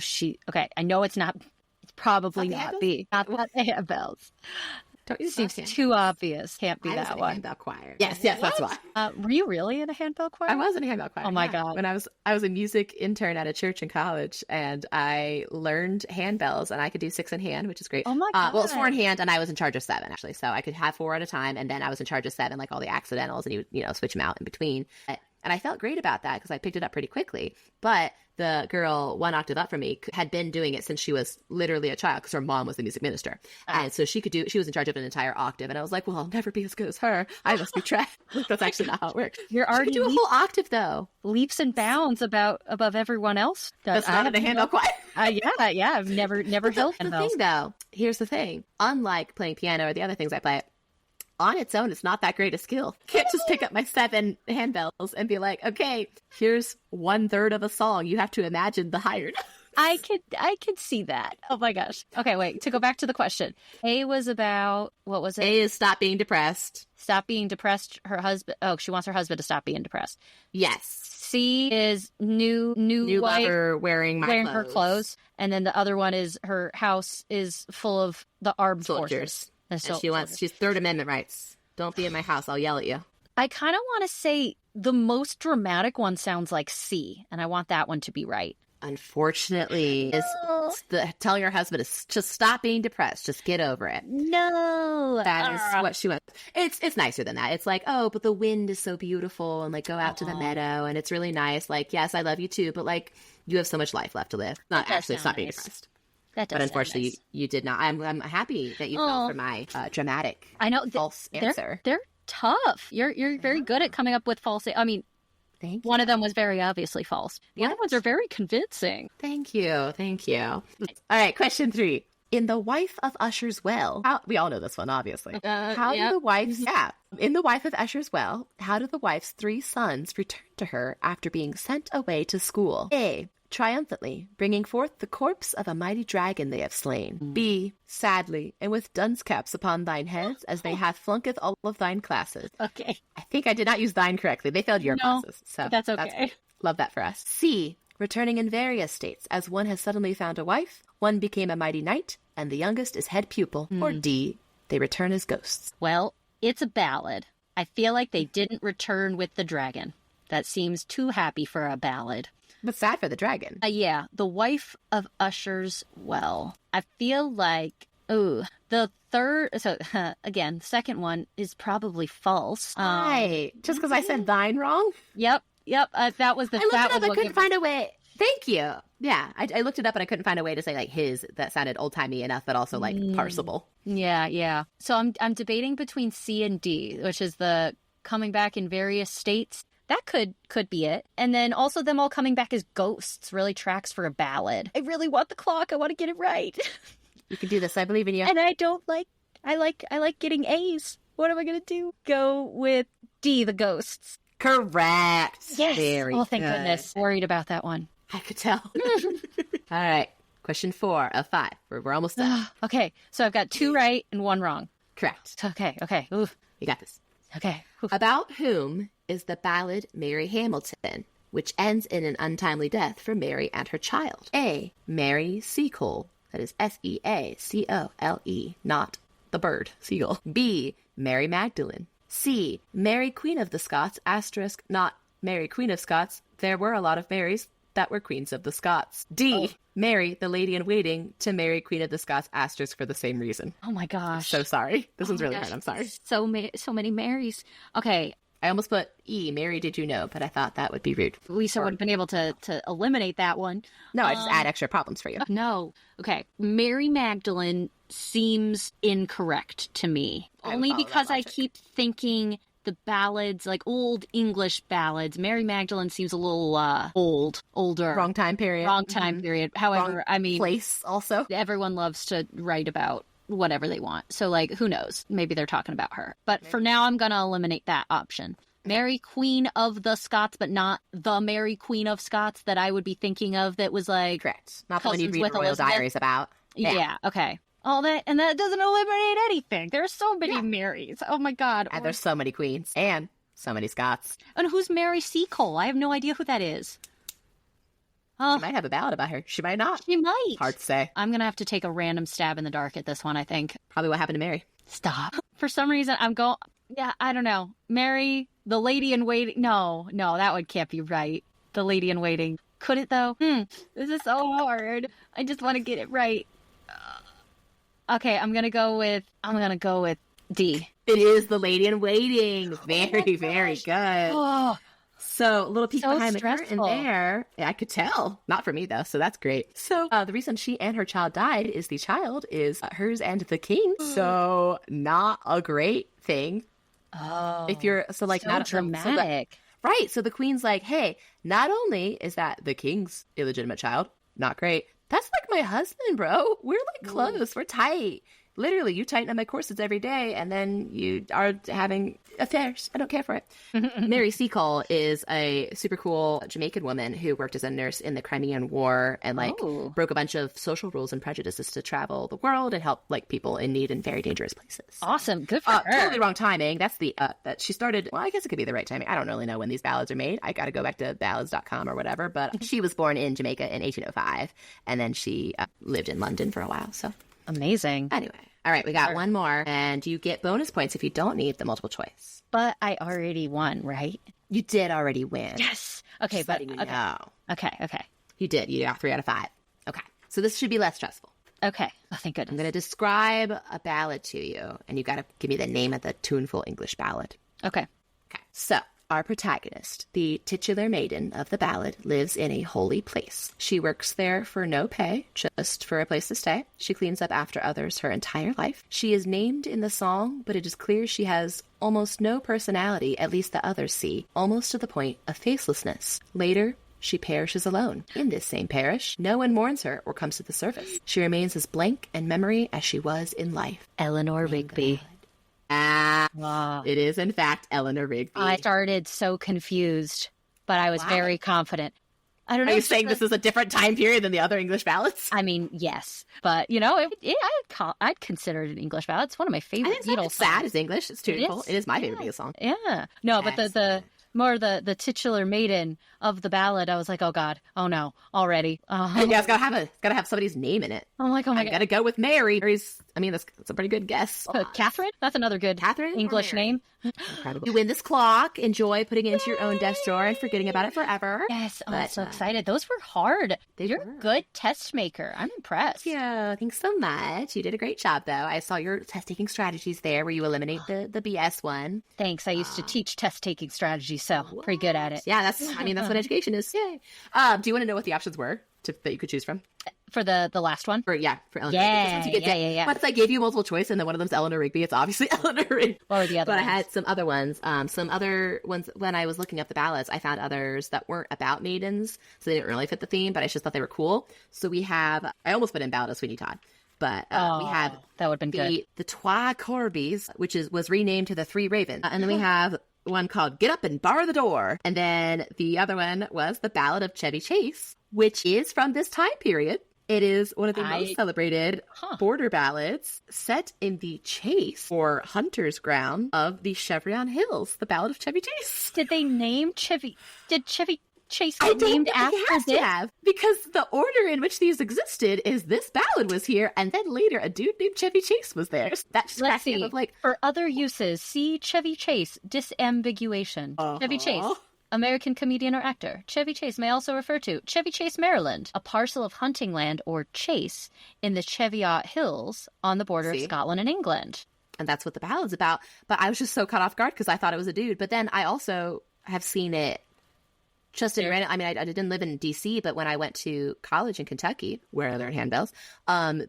okay, I know it's probably not B. Not the handbells. Don't you seems too obvious. Can't be that one. Handbell choir. Yes, that's why. Were you really in a handbell choir? I was in a handbell choir. Oh my God. When I was a music intern at a church in college, and I learned handbells, and I could do 6 in hand, which is great. Oh my God. Well, it's 4 in hand, and I was in charge of 7 actually, so I could have 4 at a time, and then I was in charge of 7, like all the accidentals, and you switch them out in between. And I felt great about that because I picked it up pretty quickly. But the girl 1 octave up from me had been doing it since she was literally a child because her mom was the music minister. And so she was in charge of an entire octave. And I was like, well, I'll never be as good as her. I must be trapped. That's actually not how it works. You're already do a whole octave though. Leaps and bounds above everyone else. That's not a handbell choir. Yeah. I've never held handbells. The thing though, here's the thing. Unlike playing piano or the other things I play, on its own, it's not that great a skill. Can't just pick up my 7 handbells and be like, okay, here's 1/3 of a song. You have to imagine the higher. I could see that. Oh my gosh. Okay, wait. To go back to the question, A was about, what was it? A is stop being depressed. Stop being depressed. Her husband. Oh, she wants her husband to stop being depressed. Yes. C is new wife lover wearing her clothes, and then the other one is her house is full of the armed forces. And she's Third Amendment rights. Don't be in my house. I'll yell at you. I kind of want to say the most dramatic one sounds like C, and I want that one to be right. Unfortunately, tell your husband to just stop being depressed. Just get over it. No. That is what she wants. It's nicer than that. It's like, oh, but the wind is so beautiful, and like go out to the meadow, and it's really nice. Like, yes, I love you too, but like you have so much life left to live. Not actually stop being depressed. But unfortunately, you did not. I'm happy that you fell for my dramatic. I know false answer. They're tough. You're very good at coming up with false. I mean, thank you. One of them was very obviously false. The other ones are very convincing. Thank you. All right, question 3. In The Wife of Usher's Well, we all know this one, obviously. In The Wife of Usher's Well, how do the wife's 3 sons return to her after being sent away to school? A. Triumphantly, bringing forth the corpse of a mighty dragon they have slain. B. Sadly, and with dunce caps upon thine heads, as they hath flunketh all of thine classes. Okay. I think I did not use thine correctly. They failed your classes. So that's okay. Love that for us. C. Returning in various states, as one has suddenly found a wife, one became a mighty knight, and the youngest is head pupil. Or D. They return as ghosts. Well, it's a ballad. I feel like they didn't return with the dragon. That seems too happy for a ballad. But sad for the dragon. Yeah, The Wife of Usher's Well. I feel like, the third, again, the second one is probably false. Right. Just because I said thine wrong? Yep. That was the... I looked it up, I couldn't find a way. Thank you. Yeah, I looked it up and I couldn't find a way to say like his that sounded old-timey enough, but also like parsable. Yeah. So I'm debating between C and D, which is the coming back in various states. That could be it. And then also them all coming back as ghosts really tracks for a ballad. I really want the clock. I want to get it right. You can do this. I believe in you. And I like getting A's. What am I going to do? Go with D, the ghosts. Correct. Yes. Very thank good. goodness. Worried about that one. I could tell. All right. Question 4 of 5. We're almost done. Okay. So I've got 2 right and 1 wrong. Correct. Okay. Ooh. You got this. Okay. Oof. About whom is the ballad Mary Hamilton, which ends in an untimely death for Mary and her child? A. Mary Seacole, that is Seacole, not the bird, seagull. B. Mary Magdalene. C. Mary Queen of the Scots, asterisk, not Mary Queen of Scots. There were a lot of Marys that were queens of the Scots. D. Mary, the lady in waiting to Mary Queen of the Scots, asterisk, for the same reason. Oh my gosh. So sorry. This one's really hard. I'm sorry. So many Marys. Okay. I almost put E, Mary, did you know? But I thought that would be rude. Lisa would have been able to eliminate that one. No, I just add extra problems for you. No. Okay. Mary Magdalene seems incorrect to me. Only because I keep thinking the ballads, like old English ballads, Mary Magdalene seems a little older. Wrong time period. Wrong time period. However, Wrong I mean, place also. everyone loves to write about whatever they want. So, like, who knows? Maybe they're talking about her. But for now, I'm going to eliminate that option. Mary Queen of the Scots, but not the Mary Queen of Scots that I would be thinking of that was like... Correct. Not the one you'd read with the Royal Elizabeth. Diaries about. Yeah, okay. All that, and that doesn't eliminate anything. There's so many Marys. Oh my God. And there's so many queens. And so many Scots. And who's Mary Seacole? I have no idea who that is. She might have a ballad about her. She might not. She might. Hard to say. I'm going to have to take a random stab in the dark at this one, I think. Probably what happened to Mary. Stop. For some reason, I'm going... Yeah, I don't know. Mary, the lady in waiting... No, that one can't be right. The lady in waiting. Could it, though? This is so hard. I just want to get it right. Okay, I'm going to go with D. It is the lady in waiting. Very, very good. Oh, So, a little peek So behind the stressful. curtain there. Yeah, I could tell. Not for me, though, so that's great. So, the reason she and her child died is the child is hers and the king. So, not a great thing. oh. If you're, so like, so not dramatic. right. So, the queen's like, hey, not only is that the king's illegitimate child, not great. That's like my husband, bro. We're like close. We're tight. Literally, you tighten up my corsets every day, and then you are having affairs. I don't care for it. Mary Seacole is a super cool Jamaican woman who worked as a nurse in the Crimean War and like broke a bunch of social rules and prejudices to travel the world and help like people in need in very dangerous places. Awesome. Good for her. Totally wrong timing. That's the that she started. Well, I guess it could be the right timing. I don't really know when these ballads are made. I got to go back to ballads.com or whatever. But she was born in Jamaica in 1805, and then she lived in London for a while. So Amazing. anyway. All right, we got one more, and you get bonus points if you don't need the multiple choice. But I already won, right? You did already win. Yes. Okay, Just but letting you okay. know. Okay. You did. You got 3 out of 5. Okay, so this should be less stressful. Okay. Oh, thank I'm goodness. going to describe a ballad to you, and you got to give me the name of the tuneful English ballad. Okay. Okay, so our protagonist, the titular maiden of the ballad, lives in a holy place. She works there for no pay, just for a place to stay. She cleans up after others her entire life. She is named in the song, but it is clear she has almost no personality, at least the others see, almost to the point of facelessness. Later, she perishes alone. In this same parish, no one mourns her or comes to the surface. She remains as blank in memory as she was in life. Eleanor Rigby. It is, in fact, Eleanor Rigby. I started so confused, but I was very confident. I don't know. Are you saying this is a different time period than the other English ballads? I mean, yes, but you know, I'd consider it an English ballad. It's one of my favorite Beatles. It's sad. It's English. It's tuneful. It is my favorite Beatles song. Yeah, no, but the more the titular maiden of the ballad, I was like, oh God, oh no, already. Yeah, it's gotta have somebody's name in it. I'm like, oh my God. Gotta go with Mary. That's a pretty good guess. Catherine? That's another good English name. Incredible. You win this clock. Enjoy putting it into your own desk drawer and forgetting about it forever. Yes, I'm so excited. Those were hard. You're a good test maker. I'm impressed. Yeah, thanks so much. You did a great job, though. I saw your test-taking strategies there where you eliminate the BS one. Thanks. I used to teach test-taking strategies, so pretty good at it. Yeah, that's what education is. Yay. Do you want to know what the options were that you could choose from? For the last one? For Eleanor Rigby. Yeah. Once I gave you multiple choice and then one of them's Eleanor Rigby, it's obviously Eleanor Rigby. What were the other ones? I had some other ones. Some other ones, when I was looking up the ballads, I found others that weren't about maidens, so they didn't really fit the theme, but I just thought they were cool. So we have, I almost put in Ballad of Sweeney Todd, but we have that would have been good. The Trois Corbies, which was renamed to the Three Ravens. And then we have one called Get Up and Bar the Door. And then the other one was the Ballad of Chevy Chase, which is from this time period. It is one of the most celebrated border ballads set in the chase or hunter's ground of the Chevron Hills, the Ballad of Chevy Chase. Did they name Chevy? Did Chevy Chase get named after this? Because the order in which these existed is this ballad was here, and then later a dude named Chevy Chase was there. That's Let's see. For other uses, see Chevy Chase, disambiguation. Chevy Chase. American comedian or actor. Chevy Chase may also refer to Chevy Chase, Maryland, a parcel of hunting land or chase in the Cheviot Hills on the border of Scotland and England. And that's what the ballad's about. But I was just so caught off guard because I thought it was a dude. But then I also have seen it Just in random, I mean, I didn't live in DC, but when I went to college in Kentucky, where I learned handbells,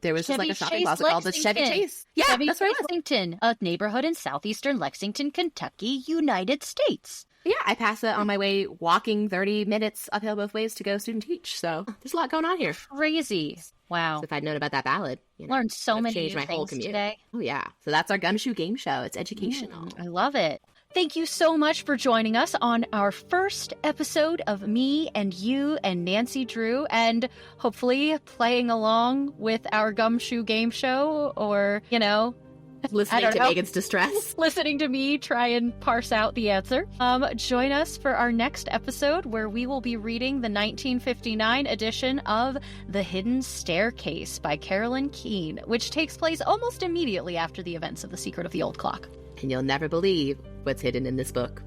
there was just like a shopping closet called the Chevy Chase. Yeah, Chevy that's right. Lexington, a neighborhood in southeastern Lexington, Kentucky, United States. Yeah, I pass it on my way walking 30 minutes uphill both ways to go student teach. So there's a lot going on here. Crazy. Wow. So if I'd known about that ballad, learned so many changed new my whole things commute today. Oh, yeah. So that's our Gumshoe game show. It's educational. I love it. Thank you so much for joining us on our first episode of Me and You and Nancy Drew, and hopefully playing along with our Gumshoe game show, or, Listening to Megan's distress. Listening to me try and parse out the answer. Join us for our next episode, where we will be reading the 1959 edition of The Hidden Staircase by Carolyn Keene, which takes place almost immediately after the events of The Secret of the Old Clock. And you'll never believe what's hidden in this book.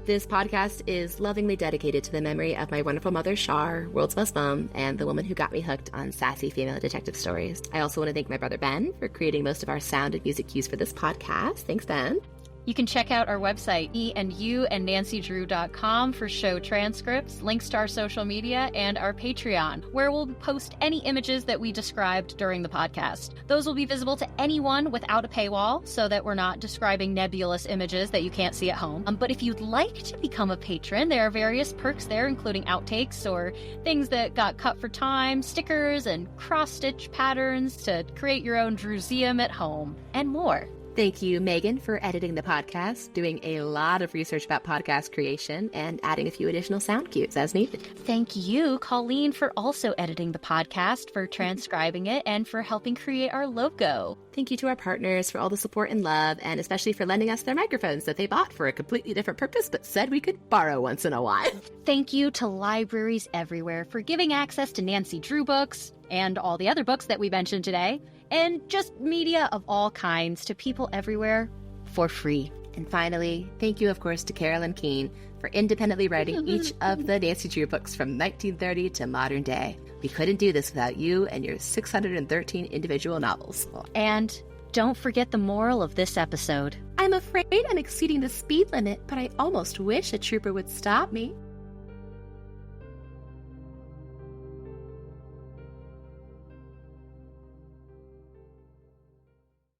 This podcast is lovingly dedicated to the memory of my wonderful mother, Char, world's best mom, and the woman who got me hooked on sassy female detective stories. I also want to thank my brother, Ben, for creating most of our sound and music cues for this podcast. Thanks, Ben. You can check out our website, meandyouandnancydrew.com, for show transcripts, links to our social media, and our Patreon, where we'll post any images that we described during the podcast. Those will be visible to anyone without a paywall, so that we're not describing nebulous images that you can't see at home. But if you'd like to become a patron, there are various perks there, including outtakes or things that got cut for time, stickers, and cross-stitch patterns to create your own Drewseum at home, and more. Thank you, Megan, for editing the podcast, doing a lot of research about podcast creation, and adding a few additional sound cues as needed. Thank you, Colleen, for also editing the podcast, for transcribing it, and for helping create our logo. Thank you to our partners for all the support and love, and especially for lending us their microphones that they bought for a completely different purpose, but said we could borrow once in a while. Thank you to libraries everywhere for giving access to Nancy Drew books, and all the other books that we mentioned today, and just media of all kinds to people everywhere for free. And finally, thank you, of course, to Carolyn Keene for independently writing each of the Nancy Drew books from 1930 to modern day. We couldn't do this without you and your 613 individual novels. And don't forget the moral of this episode. I'm afraid I'm exceeding the speed limit, but I almost wish a trooper would stop me.